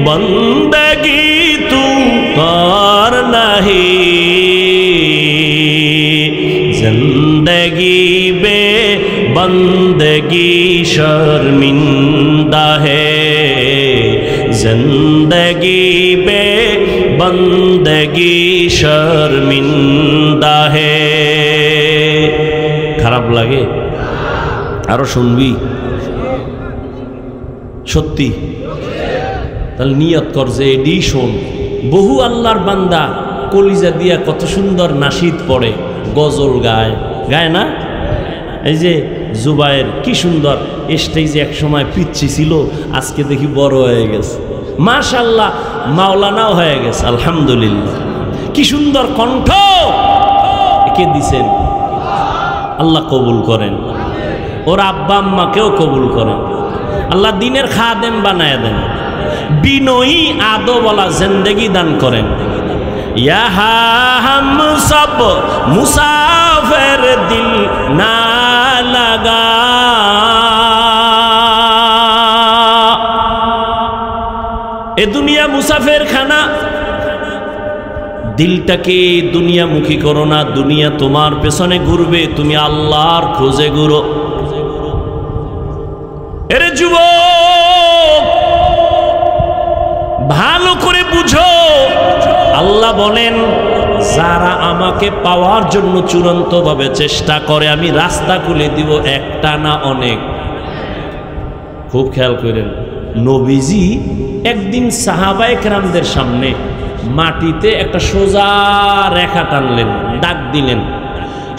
A: बंदगी तू कर नहीं, जिंदगी बे बंदगी शर्मिंदा है, जिंदगी बे बंदगी शर्मिंदा है। খারাপ লাগে? আরো শুনবি? সত্যি? তাহলে নিয়ত কর যে এডি শোন। বহু আল্লাহর বান্দা কলিজা দিয়া কত সুন্দর নাশিদ পড়ে, গজল গায়, গায় না? এই যে জুবায়ের কি সুন্দর স্টেজে এক সময় পিচ্ছি ছিল, আজকে দেখি বড় হয়ে গেছে, মাশাআল্লাহ, মাওলানাও হয়ে গেছে, আলহামদুলিল্লাহ। কি সুন্দর কণ্ঠ, কে দিছেন? আল্লাহ কবুল করেন, ওর আব্বা আম্মাকেও কবুল করেন, আল্লাহ দিনের খাদেম বানায় দেন, বিনয়ী আদবওয়ালা জিন্দেগি দান করেন। ইহা হাম সব মুসাফির দিল না লাগা, এ দুনিয়া মুসাফির খানা, দিলটাকে দুনিয়ামুখী করো না, দুনিয়া তোমার পেছনে ঘুরবে, তুমি আল্লাহর খোঁজে ঘুরো। এরে যুবক, ভালো করে বুঝো, আল্লাহ বলেন যারা আমাকে পাওয়ার জন্য চূড়ান্ত ভাবে চেষ্টা করে আমি রাস্তা খুলে দিব, একটা না অনেক। খুব খেয়াল করেন, নবীজি একদিন সাহাবায়ে কেরামদের সামনে মাটিতে একটা সোজা রেখা টানলেন, দাগ দিলেন,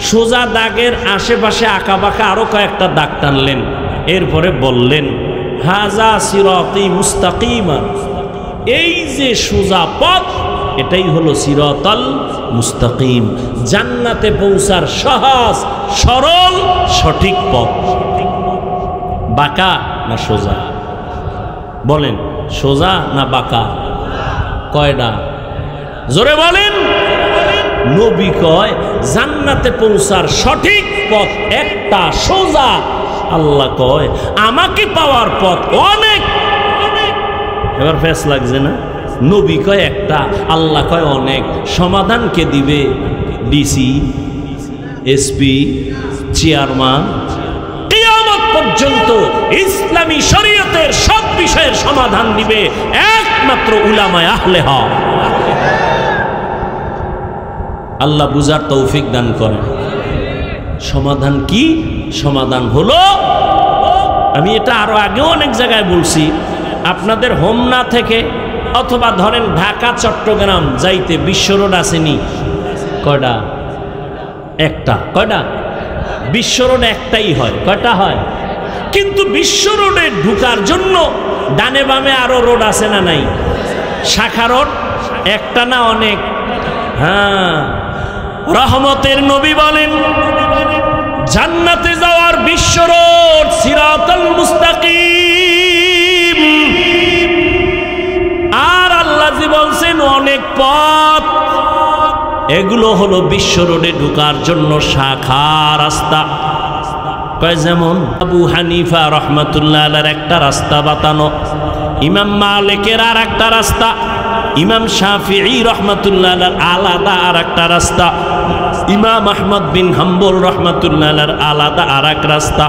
A: সোজা দাগের আশেপাশে আঁকা বাঁকা আরো কয়েকটা দাগ টানলেন, এরপরে বললেন হাজা সিরাতি মুস্তাকিমা, এই যে সোজা পথ এটাই হলো সিরাতাল মুস্তাকিম, জান্নাতে পৌঁছার সহজ সরল সঠিক পথ। বাঁকা না সোজা? বলেন, সোজা না বাঁকা? কয়টা? জোরে বলেন। নবী কয় জান্নাতে পৌঁছার সঠিক পথ একটা, সোজা। আল্লাহ কয় আমাকে পাওয়ার পথ অনেক। এবার ফেস লাগছে না? নবী কয় একটা, আল্লাহ কয় অনেক। সমাধান কে দিবে? DC, SP, chairman. কিয়ামত পর্যন্ত ইসলামী শরীয়তের সব বিষয়ের সমাধান দিবে একমাত্র উলামায়ে আহলে হক। আল্লাহ বুঝার তৌফিক দান করেন। সমাধান কি? সমাধান হলো, আমি এটা আরো আগেও অনেক জায়গায় বলছি, আপনাদের হোমনা থেকে অথবা ধরেন ঢাকা চট্টগ্রাম যাইতে বিশ্ব রোড আসেনি কয়টা? একটা। কয়টা? বিশ্ব রোড একটাই হয়। কয়টা হয়? কিন্তু বিশ্ব রোডে ঢুকার জন্য ডানে বামে আরো রোড আছে না নাই? শাখা রোড একটা না অনেক? হ্যাঁ, রহমতের নবী বলেন জান্নাতে যাওয়ার বিশ্ব রোড সিরাতুল মুস্তাকিম। আর আল্লাহ জি বলছেন অনেক পথ, এগুলো হলো বিশ্ব রোডে ঢোকার জন্য শাখা রাস্তা। কয় যেমন আবু হানিফা রহমাতুল্লাহ আলাইহির একটা রাস্তা বাতানো, ইমাম মালিকের আর একটা রাস্তা, ইমাম শাফিঈ রহমাতুল্লাহ আলাইহির আলাদা আর একটা রাস্তা, ইমাম আহমদ বিন হাম্বল রহমাতুল্লাহ আলাইহির আলাদা আর এক রাস্তা।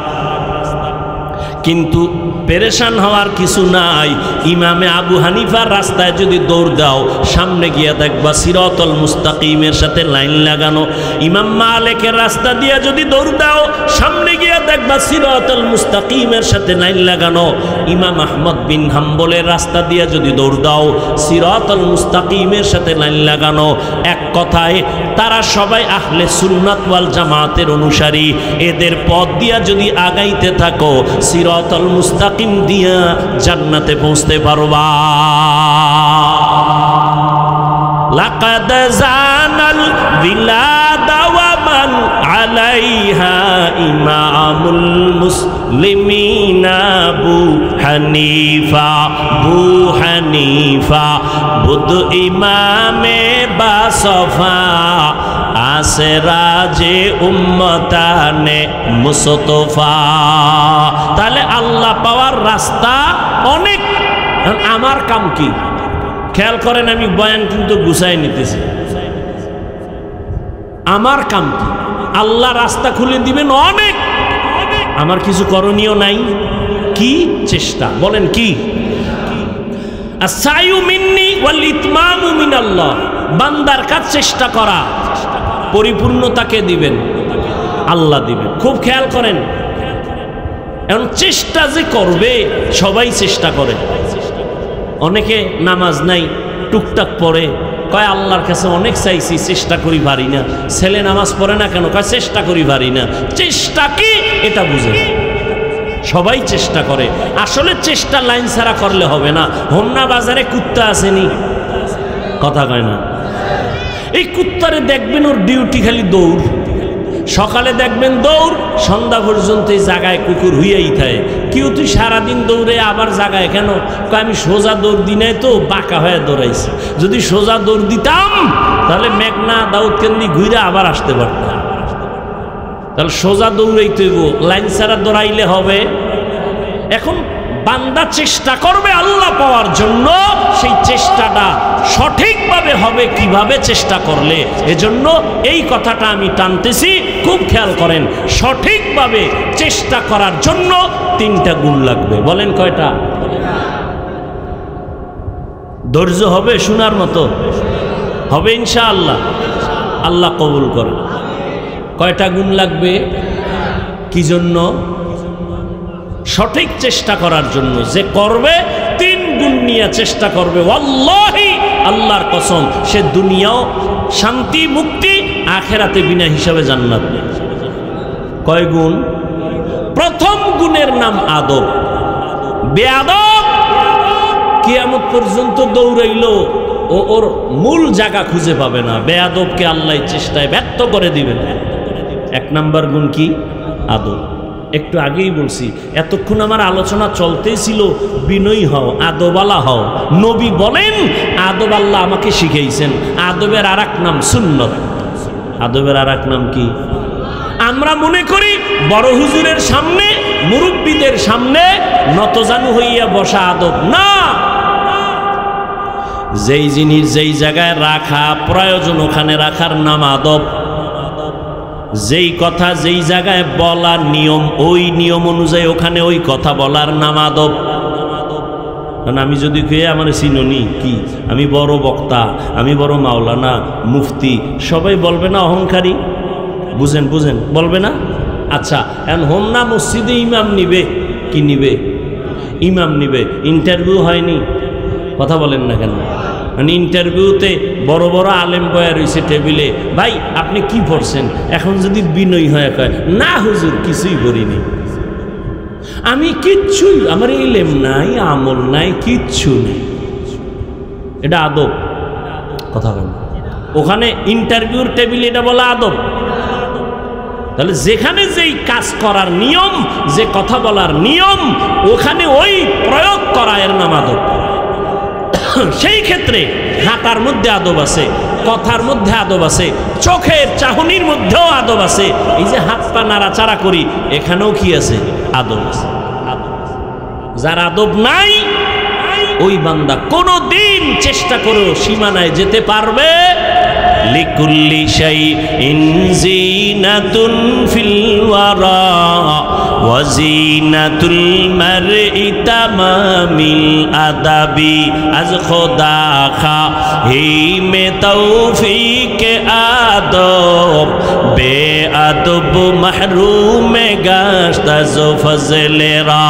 A: কিন্তু পেরেশান হওয়ার কিছু নাই। ইমামে আবু হানিফার রাস্তায় যদি দৌড় দাও, সামনে গিয়ে দেখবা সিরাতুল মুস্তাকিমের সাথে লাইন লাগানো। ইমাম মালিকের রাস্তা দিয়ে যদি দৌড় দাও, সামনে গিয়ে দেখবা সিরাতুল মুস্তাকিমের সাথে লাইন লাগানো। ইমাম আহমদ বিন হাম্বলের রাস্তা দিয়ে যদি দৌড় দাও, সিরাতুল মুস্তাকিমের সাথে লাইন লাগানো। এক কথায় তারা সবাই আহলে সুন্নাত ওয়াল জামাতের অনুসারী। এদের পথ দিয়া যদি আগাইতে থাকো, সিরাতুল মুস্তাকিম দিয়া জান্নাতে পৌঁছতে পারবা। লাকাদ জানাল বিলাদা ওয়া মান আলাইহা ইমামুল মুসলিমিনা আবু হানিফা। আবু হানিফা বুধ ইমামে বাসফা, আসে রাজে উম্মতানে মুস্তফা। তাহলে আল্লাহ পাওয়ার রাস্তা অনেক। আমার কাম কি? খেয়াল করেন, আমি বয়ান কিন্তু গুছাই নিতেছি। আমার কাম কি? আল্লাহ রাস্তা খুলে দিবেন অনেক। আমার কিছু করণীয় নাই। কি? চেষ্টা। বলেন কি? আসায়ু মিন্নি ওয়াল ইতমামু মিনাল্লাহ। বান্দার কাজ চেষ্টা করা, পরিপূর্ণতাকে দিবেন? আল্লাহ দিবেন। খুব খেয়াল করেন, এখন চেষ্টা যে করবে, সবাই চেষ্টা করে। অনেকে নামাজ নাই, টুকটাক পড়ে, কয় আল্লাহর কাছে অনেক চাইছি, চেষ্টা করি পারি না। ছেলে নামাজ পড়ে না কেন? কয় চেষ্টা করি পারি না। চেষ্টা কি এটা বুঝে। সবাই চেষ্টা করে। আসলে চেষ্টা লাইন ছাড়া করলে হবে না। হোমনা বাজারে কুত্তা আসেনি? কথা কয় না? এই কুত্তারে দেখবেন ওর ডিউটি খালি দৌড়। সকালে দেখবেন দৌড়, সন্ধ্যা পর্যন্ত এই জায়গায় কুকুর হুইয়াই থাকে। কেউ তুই সারাদিন দৌড়ে আবার জায়গায় কেন? আমি সোজা দৌড় দিই নাই তো, বাঁকা হয়ে দৌড়াইছি। যদি সোজা দৌড় দিতাম তাহলে মেঘনা দাউদকান্দি ঘুরে আবার আসতে পারতাম। তাহলে সোজা দৌড়াইতে হইব, লাইন ছাড়া দৌড়াইলে হবে? এখন বান্দা চেষ্টা করবে আল্লাহ পাওয়ার জন্য। সেই চেষ্টাটা সঠিকভাবে হবে কিভাবে চেষ্টা করলে। এজন্য এই কথাটা আমি টানতেছি, খুব খেয়াল করেন। সঠিকভাবে চেষ্টা করার জন্য 3টা গুণ লাগবে। বলেন কয়টা? ধৈর্য হবে, শোনার মতো হবে ইনশাআল্লাহ। আল্লাহ কবুল করে। কয়টা গুণ লাগবে? কি জন্য? সঠিক চেষ্টা করার জন্য। যে করবে 3 গুণ নিয়ে চেষ্টা করবে, ওয়াল্লাহি আল্লাহর কসম, সে দুনিয়াও শান্তি মুক্তি, আখেরাতে বিনা হিসাবে জান্নাত। কয় গুণ? প্রথম গুণের নাম আদব। বেয়াদব কিয়ামত পর্যন্ত দৌড়াইলো ও ওর মূল জায়গা খুঁজে পাবে না। বেয়াদবকে আল্লাহ চেষ্টায় ব্যর্থ করে দিবেন। 1 নাম্বার গুণ কি? আদব। একটু আগেই বলছি, এতক্ষণ আমার আলোচনা চলতেই ছিল, বিনয়ী হও, আদবালা হও। নবী বলেন আদব আল্লাহ আমাকে শিখাইছেন। আদবের আর এক নাম সুন্নত। আদবের আর এক নাম কি? আমরা মনে করি বড় হুজুরের সামনে, মুরব্বীদের সামনে নতজানু হইয়া বসা আদব না। যেই জিনিস যেই জায়গায় রাখা প্রয়োজন, ওখানে রাখার নাম আদব। যেই কথা যেই জায়গায় বলার নিয়ম, ওই নিয়ম অনুযায়ী ওখানে ওই কথা বলার নাম আদব। কারণ আমি যদি খেয়ে আমার চিননি কি, আমি বড় বক্তা, আমি বড় মাওলানা, মুফতি, সবাই বলবে না অহংকারী? বুঝেন বুঝেন, বলবে না? আচ্ছা, এখন হোমনা মসজিদে ইমাম নিবে, কি নিবে? ইমাম নিবে। ইন্টারভিউ হয়নি? কথা বলেন না কেন? মানে ইন্টারভিউতে বড় বড় আলেম বয়া রয়েছে টেবিলে, ভাই আপনি কি পড়ছেন? এখন যদি বিনয়ী হয়ে কয় না হুজুর কিছুই করিনি, আমি কিচ্ছুই, আমার ইলম নাই, আমল নাই, কিচ্ছু নেই, এটা আদব? কথা বলেন। ওখানে ইন্টারভিউর টেবিলে এটা বলা আদব? তাহলে যেখানে যেই কাজ করার নিয়ম, যে কথা বলার নিয়ম, ওখানে ওই প্রয়োগ করা এর নাম আদব। সেই ক্ষেত্রে হাঁটার মধ্যে আদব আছে, কথার মধ্যে আদব আছে, চোখের চাহনির মধ্যেও আদব আছে। এই যে হাত পা নাড়াচাড়া করি, এখানেও কি আছে? আদব আছে। যার আদব নাই ওই বান্দা কোনদিন চেষ্টা করেও সীমানায় যেতে পারবে। লিকুল্লি শাইইন জিনাতুন ফিল ওয়ারা ওয়া জিনাতুল মারই তামামিল আদাবি আজ খোদা খা হি মে তৌফিক আদব বে আদব মাহরুম গাশত আজ ফজলেরা।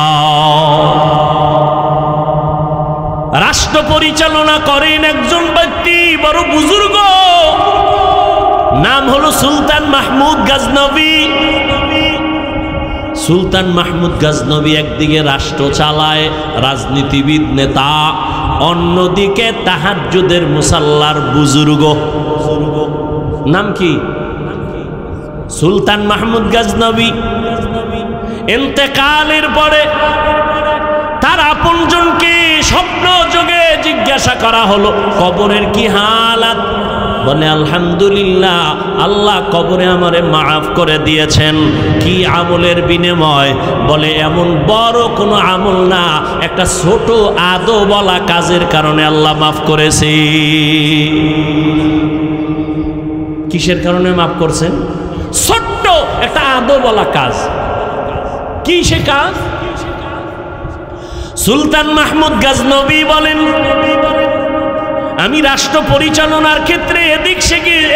A: রাষ্ট্র পরিচালনা করেন একজন ব্যক্তি, বড় বুজুর্গ, নাম হলো সুলতান মাহমুদ গজনবী। সুলতান মাহমুদ গজনবী একদিকে রাষ্ট্র চালায়, রাজনীতিবিদ নেতা, অন্যদিকে তাহাজ্জুদের মুসাল্লার বুজুর্গ। নাম কি? সুলতান মাহমুদ গজনবী। ইন্তেকালের পরে তার আপনজনকে স্বপ্ন যোগে জিজ্ঞাসা করা হলো কবরের কি হালাত? বলে আলহামদুলিল্লাহ, আল্লাহ কবরে আমারে মাফ করে দিয়েছেন। কি আমলের বিনিময়? বলে এমন বড় কোনো আমল না, একটা ছোট আদো বলা কাজের কারণে আল্লাহ মাফ করেছে। কিসের কারণে মাফ করছেন? ছোট্ট একটা আদো বলা কাজ। কি সে কাজ? সুলতান মাহমুদ গজনবী বলেন, আমি রাষ্ট্র পরিচালনার ক্ষেত্রে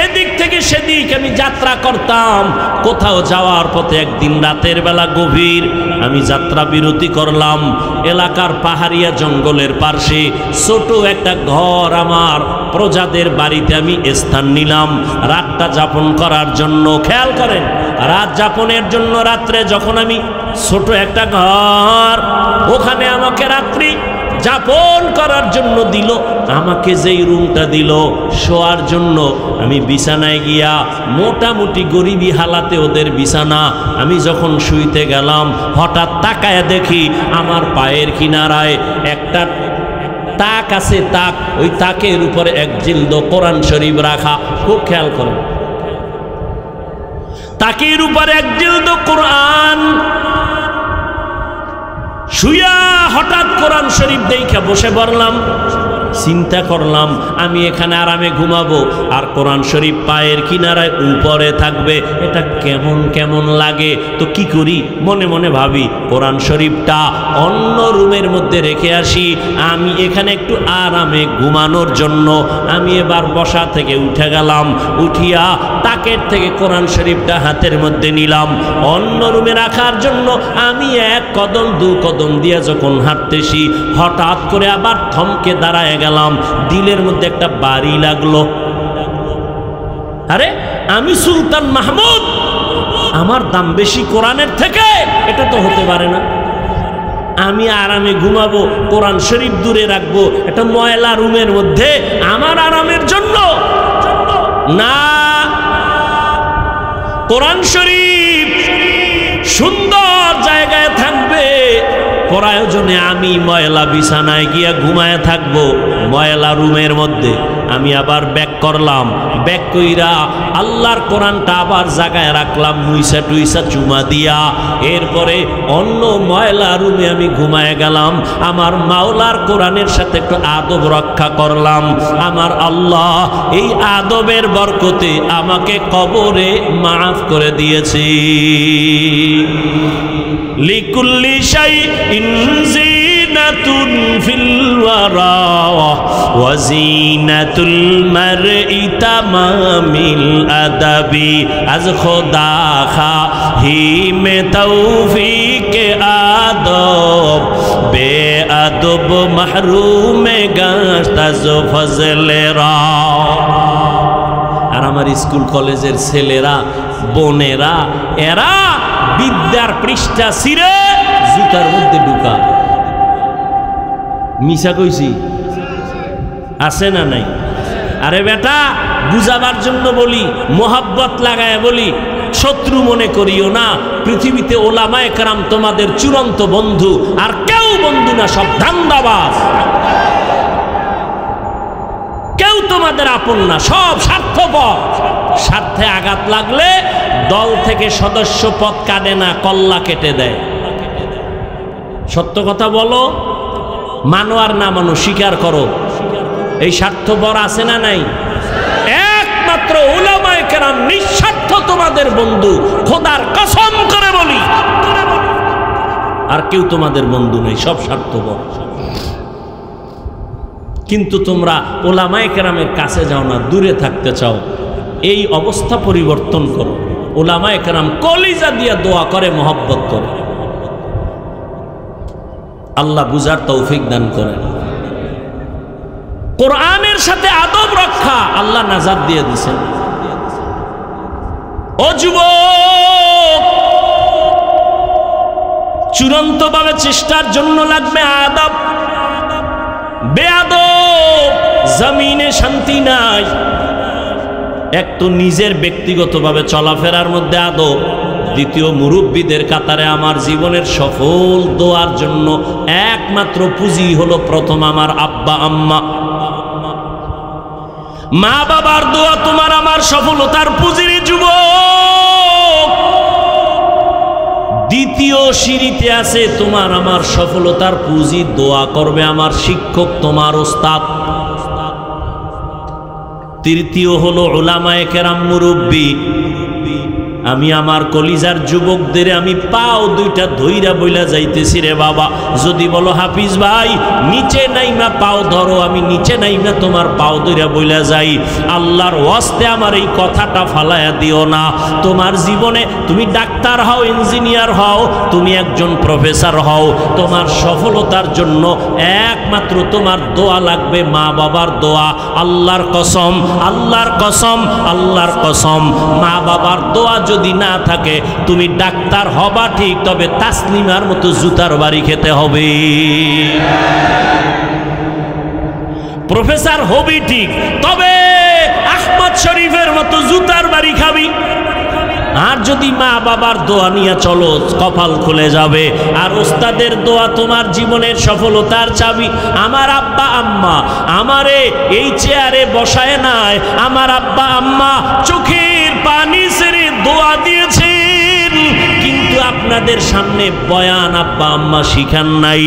A: এদিক থেকে সেদিক আমি যাত্রা করতাম। কোথাও যাওয়ার পথে একদিন রাতের বেলা গভীর আমি যাত্রা বিরতি করলাম। এলাকার পাহাড়িয়া জঙ্গলের পার্শ্বে ছোট একটা ঘর, আমার প্রজাদের বাড়িতে আমি স্থান নিলাম রাতটা যাপন করার জন্য। খেয়াল করেন, রাত যাপনের জন্য রাত্রে যখন আমি ছোট একটা ঘর, ওখানে আমাকে রাত্রি যাপন করার জন্য দিল, আমাকে যেই রুমটা দিল শোয়ার জন্য, আমি বিছানায় গিয়া মোটামুটি গরিবী হালাতে ওদের বিছানা, আমি যখন শুইতে গেলাম হঠাৎ তাকায় দেখি আমার পায়ের কিনারায় একটা তাক আছে, তাক, ওই তাকের উপরে এক জিলদ কোরআন শরীফ রাখা। খুব খেয়াল করুন, তাকের উপরে এক জিলদ কোরআন। শুয়া হঠাৎ কোরআন শরীফ দেখে বসে পড়লাম। চিন্তা করলাম আমি এখানে আরামে ঘুমাবো আর কোরআন শরীফ পায়ের কিনারায় উপরে থাকবে, এটা কেমন কেমন লাগে। তো কি করি, মনে মনে ভাবি কোরআন শরীফটা অন্য রুমের মধ্যে রেখে আসি, আমি এখানে একটু আরামে ঘুমানোর জন্য। আমি এবার বসা থেকে উঠে গেলাম, উঠিয়া তাকের থেকে কোরআন শরীফটা হাতের মধ্যে নিলাম অন্য রুমে রাখার জন্য। আমি এক কদম দু কদম দিয়ে যখন হাঁটতেছি হঠাৎ করে আবার থমকে দাঁড়ায় গেলাম। দিলের মধ্যে একটা বাড়ি লাগলো। আরে আমি সুলতান মাহমুদ, আমার দাম বেশি কোরআনের থেকে? এটা তো হতে পারে না। আমি আরামে ঘুমাবো, কোরআন শরীফ দূরে রাখবো একটা ময়লা রুমের মধ্যে আমার আরামের জন্য? না, কোরআন শরীফ সুন্দর জায়গায় থাকবে, প্রয়োজনে আমি ময়লা বিছানায় গিয়া ঘুমায় থাকবো ময়লা রুমের মধ্যে। আমি আবার ব্যাক করলাম, ব্যাক কইরা আল্লাহর কোরআনটা আবার জায়গায় রাখলাম মুইসা টুইসা চুমা দিয়া। এরপরে অন্য ময়লা রুমে আমি ঘুমায় গেলাম। আমার মাওলার কোরআনের সাথে একটু আদব রক্ষা করলাম। আমার আল্লাহ এই আদবের বরকতে আমাকে কবরে মাফ করে দিয়েছে। লিকুল্লি শাইইন জিনাতুন ফিল ওয়ারা ওয়া জিনাতুল মারই তামামিল আদাবি আজ খোদা খা হি মে তৌফিক আদব বে আদব মাহরুম মুমতাজ ফজলেরা। আর আমার স্কুল কলেজের ছেলেরা বোনেরা এরা বিদ্যার পৃষ্ঠা ছিঁড়ে জুতার মধ্যে ঢুকা। মিশা কইছি আছে না নাই? আরে বেটা বুঝাবার জন্য বলি, মোহাব্বত লাগায় বলি, শত্রু মনে করিও না। পৃথিবীতে ওলামায়ে কেরাম তোমাদের চূড়ান্ত বন্ধু, আর কেউ বন্ধু না, সব ধান্দাবাজ। কেউ তোমাদের আপন না, সব স্বার্থপর। স্বার্থে আঘাত লাগলে দল থেকে সদস্য পদ কাটে না, কল্লা কেটে দেয়। সত্য কথা বলো, মানো আর না মানো, স্বীকার করো। এই স্বার্থপর আছে না নাই? একমাত্র উলামায়ে কেরাম নিঃস্বার্থ তোমাদের বন্ধু, খোদার কসম করে বলি। আর কেউ তোমাদের বন্ধু নেই, সব স্বার্থপর। কিন্তু তোমরা উলামায়ে কেরামের কাছে যাও না, দূরে থাকতে চাও। এই অবস্থা পরিবর্তন করো। উলামায়ে কেরাম কলিজা দিয়া দোয়া করে, মহব্বত করে। আল্লাহ বুঝার তৌফিক দান করেন। কোরআনের সাথে আদব রক্ষা, আল্লাহ নাজাত দিয়ে দিয়েছেন। ও যুবক, চূড়ান্তভাবে চেষ্টার জন্য লাগবে আদব। বেয়াদব জমিনে শান্তি নাই। এক তো নিজের ব্যক্তিগতভাবে চলাফেরার মধ্যে আদব, দ্বিতীয় মুরব্বীদের কাতারে আমার জীবনের সফল দোয়ার জন্য একমাত্র পুঁজি হলো প্রথম আমার আব্বা আম্মা। মা বাবার দোয়া তোমার আমার সফলতার পুঁজির যুবক। দ্বিতীয় সিঁড়িতে আছে তোমার আমার সফলতার পুঁজি, দোয়া করবে আমার শিক্ষক, তোমার ওস্তাদ। তৃতীয় হলো উলামায়ে কেরাম, মুরব্বী। আমি আমার কলিজার যুবকদের আমি পাও দুইটা ধইরা বইলা যাইতেছি, রে বাবা, যদি বলো হাফিজ ভাই নিচে নাইমা পাও ধরো, আমি নিচে নাইমা তোমার পাও ধইরা বইলা যাই। আল্লাহর ওয়াস্তে আমার এই কথাটা ফালায়া দিও না। তোমার জীবনে তুমি ডাক্তার হও, ইঞ্জিনিয়ার হও, তুমি একজন প্রফেসর হও, তোমার সফলতার জন্য একমাত্র তোমার দোয়া লাগবে, মা বাবার দোয়া। আল্লাহর কসম, আল্লাহর কসম, আল্লাহর কসম, মা বাবার দোয়া যদি না থাকে তুমি ডাক্তার হবা ঠিক, তবে তাসলিমার মতো জুতার বাড়ি খেতে হবে। প্রফেসর হবি ঠিক, তবে আহমদ শরীফের মতো জুতার বাড়ি খাবি। আর যদি মা বাবার দোয়া নিয়ে চলো, কপাল খুলে যাবে। আর ওস্তাদের দোয়া তোমার জীবনের সফলতার চাবি। আমার আব্বা আম্মা আমারে এই চেয়ারে বসায় নাই, আমার আব্বা আম্মা চোখের পানি ছেড়ে দোয়া দিয়েছেন, কিন্তু আপনাদের সামনে বয়ান আব্বা আম্মা শিখান নাই।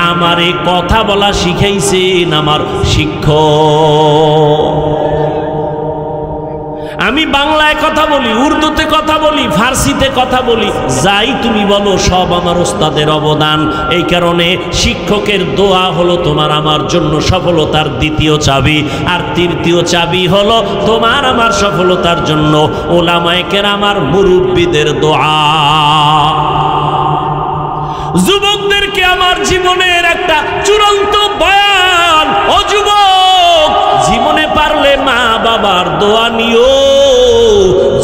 A: আমারে কথা বলা শিখাইছেন আমার শিক্ষক। আমি বাংলায় কথা বলি, উর্দুতে কথা বলি, ফার্সিতে কথা বলি, যাই তুমি বলো, সব আমার ওস্তাদের অবদান। এই কারণে শিক্ষকের দোয়া হলো তোমার আমার জন্য সফলতার দ্বিতীয় চাবি। আর তৃতীয় চাবি হলো তোমার আমার সফলতার জন্য উলামায়ে কেরাম, আমার মুরব্বীদের দোয়া। যুবকদেরকে আমার জীবনের একটা চূড়ান্ত বয়ান, ও যুবক, জীবনে পারলে মা বাবার দোয়া নিও,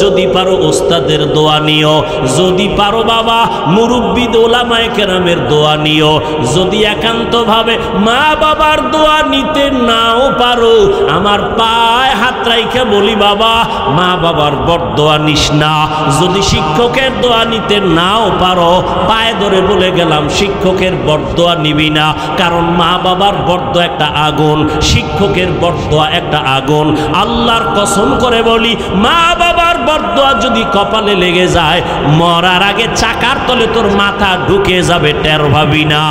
A: যদি পারো ওস্তাদের দোয়া নিও, যদি পারো বাবা মুরব্বী উলামায়ে কেরামের দোয়া নিও। যদি একান্তভাবে মা বাবার দোয়া নিতে নাও পারো, আমার পায়ে হাত রাইখা বলি বাবা, মা বাবার বরদোয়া নিস না। যদি শিক্ষকের দোয়া নিতে নাও পারো, পায়ে ধরে বলে গেলাম শিক্ষকের বরদোয়া নিবি না, কারণ মা বাবার বরদোয়া একটা আগুন, শিক্ষকের বরদোয়া একটা আগুন। আল্লাহর কসম করে বলি, মা বাবার বরদোয়া যদি কপালে লেগে যায়, মরার আগে চাকার তলে তোর মাথা ঢুকে যাবে, টের ভাবি না।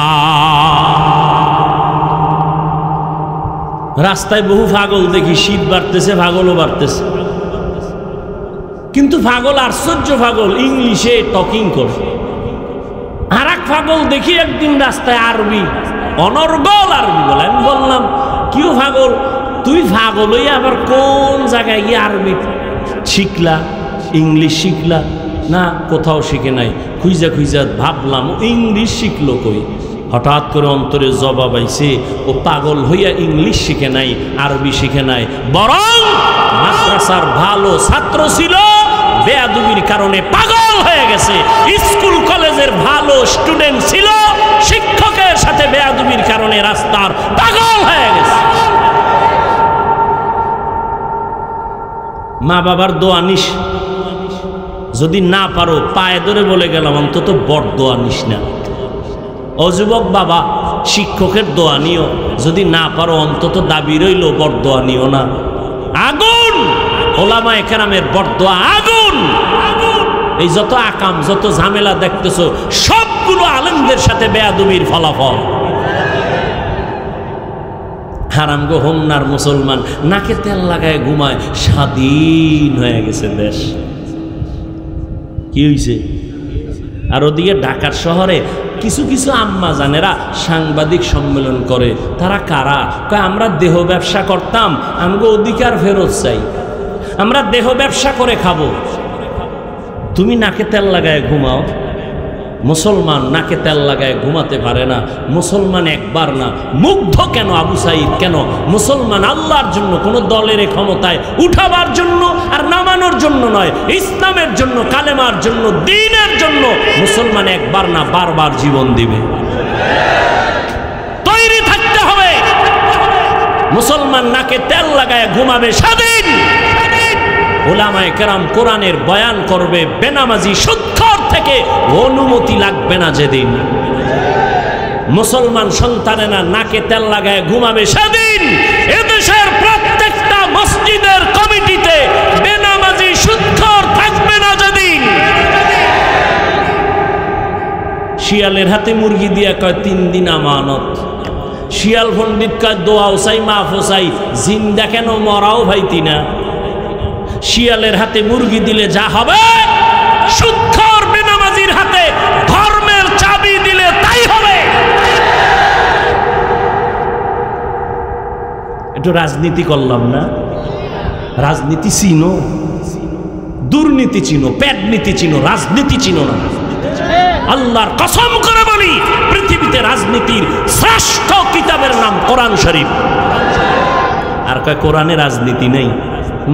A: রাস্তায় বহু পাগল দেখি, শীত বাড়তেছে পাগলও বাড়তেছে, কিন্তু পাগল আশ্চর্য পাগল, ইংলিশে টকিং করে। আর এক পাগল দেখি একদিন রাস্তায় আরবি, অনর্গল আরবি বলে। আমি বললাম, কিও পাগল, তুই পাগল হই আবার কোন জায়গায় গিয়ে আরবি শিখলা, ইংলিশ শিখলা? না, কোথাও শিখে নাই। খুঁজা খুঁজা ভাবলাম ইংলিশ শিখলো কই, হঠাৎ করে অন্তরে জবাব আইছে, ও পাগল হইয়া ইংলিশ শিখে নাই, আরবি শিখে নাই, বরং মাদ্রাসার ভালো ছাত্র ছিল, বেয়াদবির কারণে পাগল হয়ে গেছে। স্কুল কলেজের ভালো স্টুডেন্ট ছিল, শিক্ষকের সাথে বেয়াদবির কারণে রাস্তার পাগল হয়ে গেছে। মা বাবার দোয়া নিস, যদি না পারো পায়ে ধরে বলে গেলাম অন্তত বড় দোয়া নিস না। ও যুবক বাবা, শিক্ষকের দোয়া নিও, যদি না পারো অন্তত দাবি রইল বড় দোয়া নিও না। আগুন ওলামায়ে কেরামের বড় দোয়া আগুন। এই যত আকাম যত ঝামেলা দেখতেছো সবগুলো আলেমদের সাথে বেয়াদবির ফলাফল। হারামগো হোমনার মুসলমান নাকে তেল লাগায় ঘুমায়, স্বাধীন হয়ে গেছে দেশ। কি হয়েছে? আর ওদিকে ঢাকার শহরে কিছু কিছু আম্মা জানেরা সাংবাদিক সম্মেলন করে। তারা কারা? কয় আমরা দেহ ব্যবসা করতাম, আমগো অধিকার ফেরত চাই, আমরা দেহ ব্যবসা করে খাবো। তুমি নাকে তেল লাগায় ঘুমাও। মুসলমান নাকে তেল লাগায় ঘুমাতে পারে না। মুসলমান একবার না, মুগ্ধ কেন আবু সাইদ? কেন মুসলমান আল্লাহর জন্য, কোনো দলের ক্ষমতায় উঠাবার জন্য আর নামানোর জন্য নয়, ইসলামের জন্য, কালেমার জন্য, দ্বীনের জন্য মুসলমান একবার না বারবার জীবন দিবে। তৈরি থাকতে হবে। মুসলমান নাকে তেল লাগায় ঘুমাবে স্বাধীন। উলামায়ে কেরাম কোরআনের বয়ান করবে, বেনামাজি সুদখোর থেকে অনুমতি লাগবে না যেদিন। মুসলমান সন্তানেরা নাকে তেল লাগায় ঘুমাবে স্বাধীন। এদেশের প্রত্যেকটা মসজিদের কমিটিতে বেনামাজি সুদখোর থাকবে না যেদিন। শিয়ালের হাতে মুরগি দিয়া কয় 3 দিন আমানত। শিয়াল পণ্ডিত কয় দোয়াও চাই, মাফও চাই, জিন্দা কেন মরাও ভাইতি না। শিয়ালের হাতে মুরগি দিলে যা হবে, সুদখোর বেনামাজির হাতে ধর্মের চাবি দিলে তাই হবে। একটু রাজনীতি করলাম না? রাজনীতি চিনো, দুর্নীতি চিনো, পেটনীতি চিনো, রাজনীতি চিনো না। আল্লাহর কসম করে বলি, পৃথিবীতে রাজনীতির শ্রেষ্ঠ কিতাবের নাম কোরআন শরীফ। আর কয় কোরআনে রাজনীতি নেই।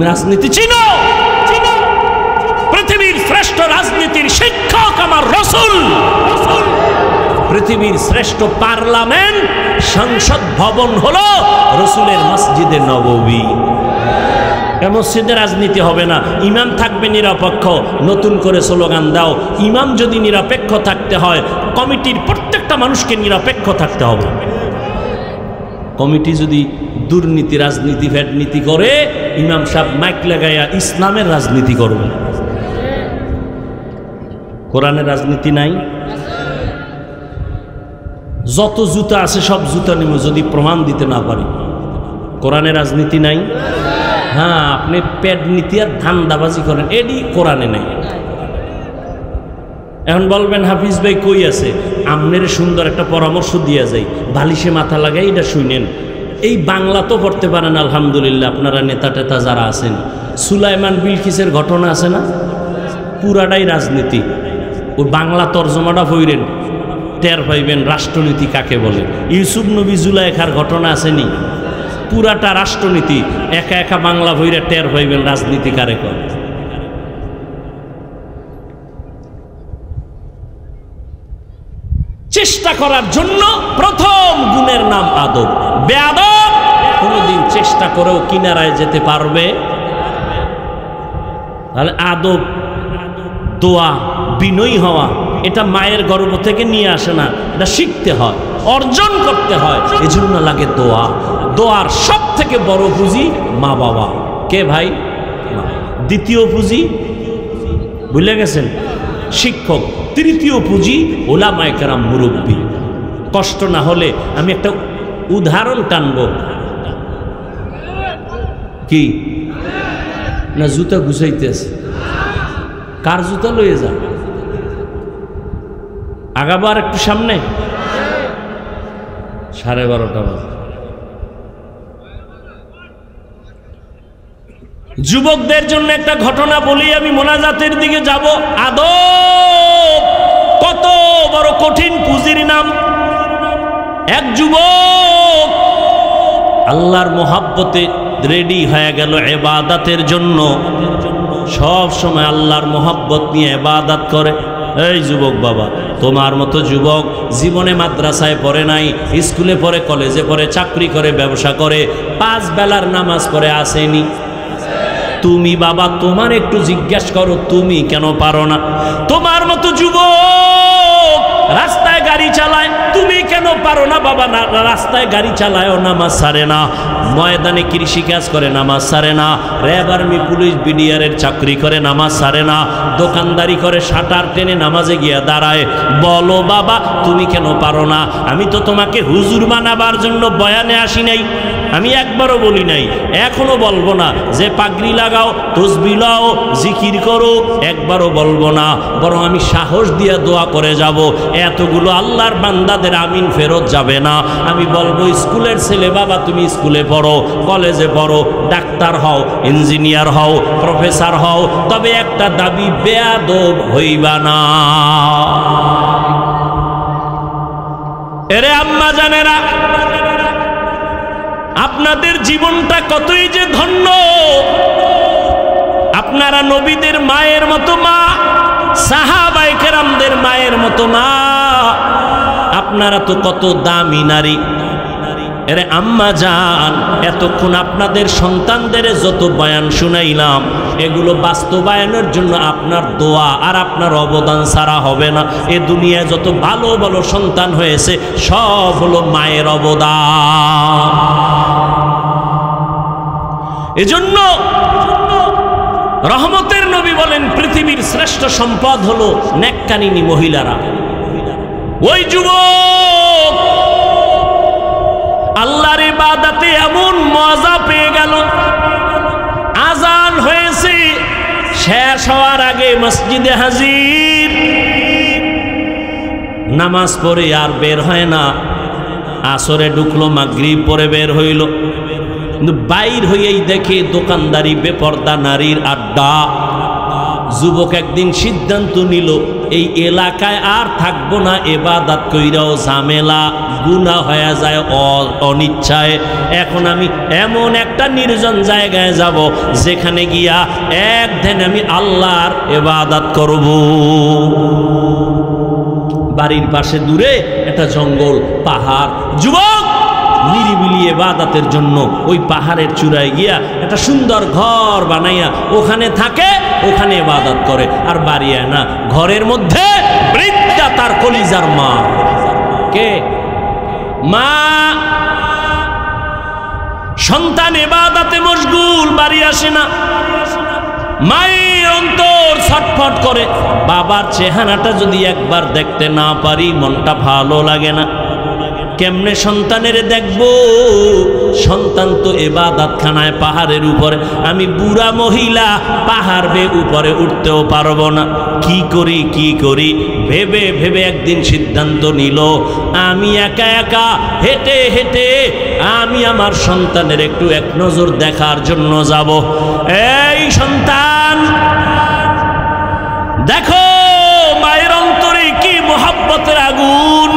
A: রাজনীতি চিনো? পৃথিবীর শ্রেষ্ঠ রাজনীতির শিক্ষক আমার রাসূল। পৃথিবীর শ্রেষ্ঠ পার্লামেন্ট, সংসদ ভবন হলো রাসূলের মসজিদে নববী। মসজিদে রাজনীতি হবে না। ইমাম থাকবে নিরপেক্ষ। নতুন করে স্লোগান দাও, ইমাম যদি নিরপেক্ষ থাকতে হয়, কমিটির প্রত্যেকটা মানুষকে নিরপেক্ষ থাকতে হবে। কমিটি যদি দুর্নীতি, রাজনীতি, ফ্যাটনীতি করে, ইমাম সাহেব মাইক লাগাইয়া ইসলামের রাজনীতি করবে। কোরআনের রাজনীতি নাই। যত জুতা আছে সব জুতা নিব যদি প্রমাণ দিতে না পারি। কোরআনের রাজনীতি নাই। হ্যাঁ, আপনি পেট নীতি আর ধান্দাবাজি করেন, এডি কোরআনে নাই। এখন বলবেন হাফিজ ভাই কই আছে? আপনার সুন্দর একটা পরামর্শ দিয়া যাই, বালিশে মাথা লাগাই এটা শুনেন। এই বাংলা তো পড়তে পারেন আলহামদুলিল্লাহ, আপনারা নেতা টেতা যারা আছেন। সুলাইমান বিলকিসের ঘটনা আছে না? পুরাটাই রাজনীতি। ওই বাংলা তর্জমাটা পড়েন, টের পাইবেন রাষ্ট্রনীতি কাকে বলে। ইউসুফ নবী জুলাইখার ঘটনা আসেনি? পুরাটা রাষ্ট্রনীতি। একা একা বাংলা বইরে টের পাইবেন রাজনীতি কারে কয়। চেষ্টা করার জন্য প্রথম গুণের নাম আদব। বেয়াদব কোনদিন চেষ্টা করেও কিনারায় যেতে পারবে? তাহলে আদব, দোয়া, বিনয়ী হওয়া, এটা মায়ের গর্ভ থেকে নিয়ে আসে না, এটা শিখতে হয়, অর্জন করতে হয়। এজন্য লাগে দোয়া। দোয়ার সব থেকে বড় পুঁজি মা বাবা। কে ভাই? দ্বিতীয় পুঁজি ভুলে গেছেন? শিক্ষক। তৃতীয় পুঁজি ওলামায়ে কেরাম, মুরব্বী। কষ্ট না হলে আমি একটা উদাহরণ টানব। কি না জুতা গুছাইতেছে? কার জুতা লয়ে যান? আগাবার একটু সামনে। 12:30 বাজে। যুবকদের জন্য একটা ঘটনা বলি, আমি মোনাজাতের দিকে যাব। আদব কত বড় কঠিন পুঁজির নাম। এক যুবক আল্লাহর মোহাব্বতে রেডি হয়ে গেল ইবাদতের জন্য, সব সময় আল্লাহর মোহাব্বত নিয়ে ইবাদত করে। এই যুবক বাবা, তোমার মতো যুবক জীবনে মাদ্রাসায় পড়ে নাই, স্কুলে পড়ে, কলেজে পড়ে, চাকরি করে, ব্যবসা করে, 5 বেলার নামাজ পড়ে আসেনি। তুমি বাবা তোমার একটু জিজ্ঞাসা করো, তুমি কেন পারো না? তোমার মতো যুবক রাস্তায় গাড়ি চালায়, তুমি কেন পারো না বাবা? না, রাস্তায় গাড়ি চালায়ও নামাজ ছাড়ে না, ময়দানে কৃষিকাজ করে নামাজ ছাড়ে না, র্যাব আর্মি পুলিশ বিডিআরের চাকরি করে নামাজ ছাড়ে না, দোকানদারি করে শাটার টেনে নামাজে গিয়ে দাঁড়ায়। বলো বাবা তুমি কেন পারো না? আমি তো তোমাকে হুজুর বানাবার জন্য বয়ানে আসি নাই, আমি একবারও বলি নাই, এখনো বলবো না যে পাগড়ি লাগাও, তসবিহ লাও, জিকির করো, একবারও বলবো না। বরং আমি সাহস দিয়ে দোয়া করে যাব, এতগুলো আল্লাহর বান্দাদের আমিন ফেরত যাবে না। আমি বলবো স্কুলের ছেলে বাবা তুমি স্কুলে পড়ো, কলেজে পড়ো, ডাক্তার হও, ইঞ্জিনিয়ার হও, প্রফেসর হও, তবে একটা দাবি, বেয়াদব হইবা না। এরে আম্মা জানেরা, আপনাদের জীবনটা কতই যে ধন্য। আপনারা নবীদের মায়ের মতো মা, সাহাবায়ে কেরামদের মায়ের মতো মা, আপনারা তো কত দামি নারী। এরে আম্মা জান, এতক্ষণ আপনাদের সন্তানদের যত বয়ান শুনাইলাম, এগুলো বাস্তবায়নের জন্য আপনার দোয়া আর আপনার অবদান ছাড়া হবে না। এ দুনিয়ায় যত ভালো ভালো সন্তান হয়েছে সব হলো মায়ের অবদান। এজন্য রহমতের নবী বলেন পৃথিবীর শ্রেষ্ঠ সম্পদ হলো নেককারিনী মহিলারা। ওই যুবক আল্লাহর ইবাদতে এমন মজা পেয়ে গেল, আজান হয়েছে, শেষ হওয়ার আগে মসজিদে হাজির, নামাজ পড়ে আর বের হয় না। আসরে ঢুকলো, মাগরিব পরে বের হইল, কিন্তু বাইর হইয়াই দেখে দোকানদারি, বেপর্দা নারীর আড্ডা। যুবক একদিন সিদ্ধান্ত নিল, এই এলাকায় আর থাকবো না, ইবাদত কইরাও ঝামেলা, গুনাহ হয়ে যায় অনিচ্ছায়। এখন আমি এমন একটা নির্জন জায়গায় যাব যেখানে গিয়া একদিন আমি আল্লাহর ইবাদত করব। বাড়ির পাশে দূরে একটা জঙ্গল, পাহাড়। যুবক নিরিবিলি ইবাদতের জন্য ওই পাহাড়ের চূড়ায় গিয়া একটা সুন্দর ঘর বানাইয়া ওখানে থাকে, ওখানে ইবাদত করে। আর বাড়ি আয় না, ঘরের মধ্যে বৃদ্ধা তার কলিজার মা। কে? মা। সন্তান ইবাদতে মশগুল, বাড়ি আসে না। মায়ের অন্তর ছটফট করে, বাবার চেহারাটা যদি একবার দেখতে না পারি মনটা ভালো লাগে না। কেমনে সন্তানের দেখবো? সন্তান তো ইবাদতখানায় পাহাড়ের উপরে, আমি বুড়া মহিলা পাহাড় বেয়ে উপরে উঠতেও পারবো না। কি করি কি করি ভেবে ভেবে একদিন সিদ্ধান্ত নিল, আমি একা একা হেঁটে হেঁটে আমি আমার সন্তানের একটু এক নজর দেখার জন্য যাব। এই সন্তান দেখো, মায়ের অন্তরে কি মোহাব্বতের আগুন।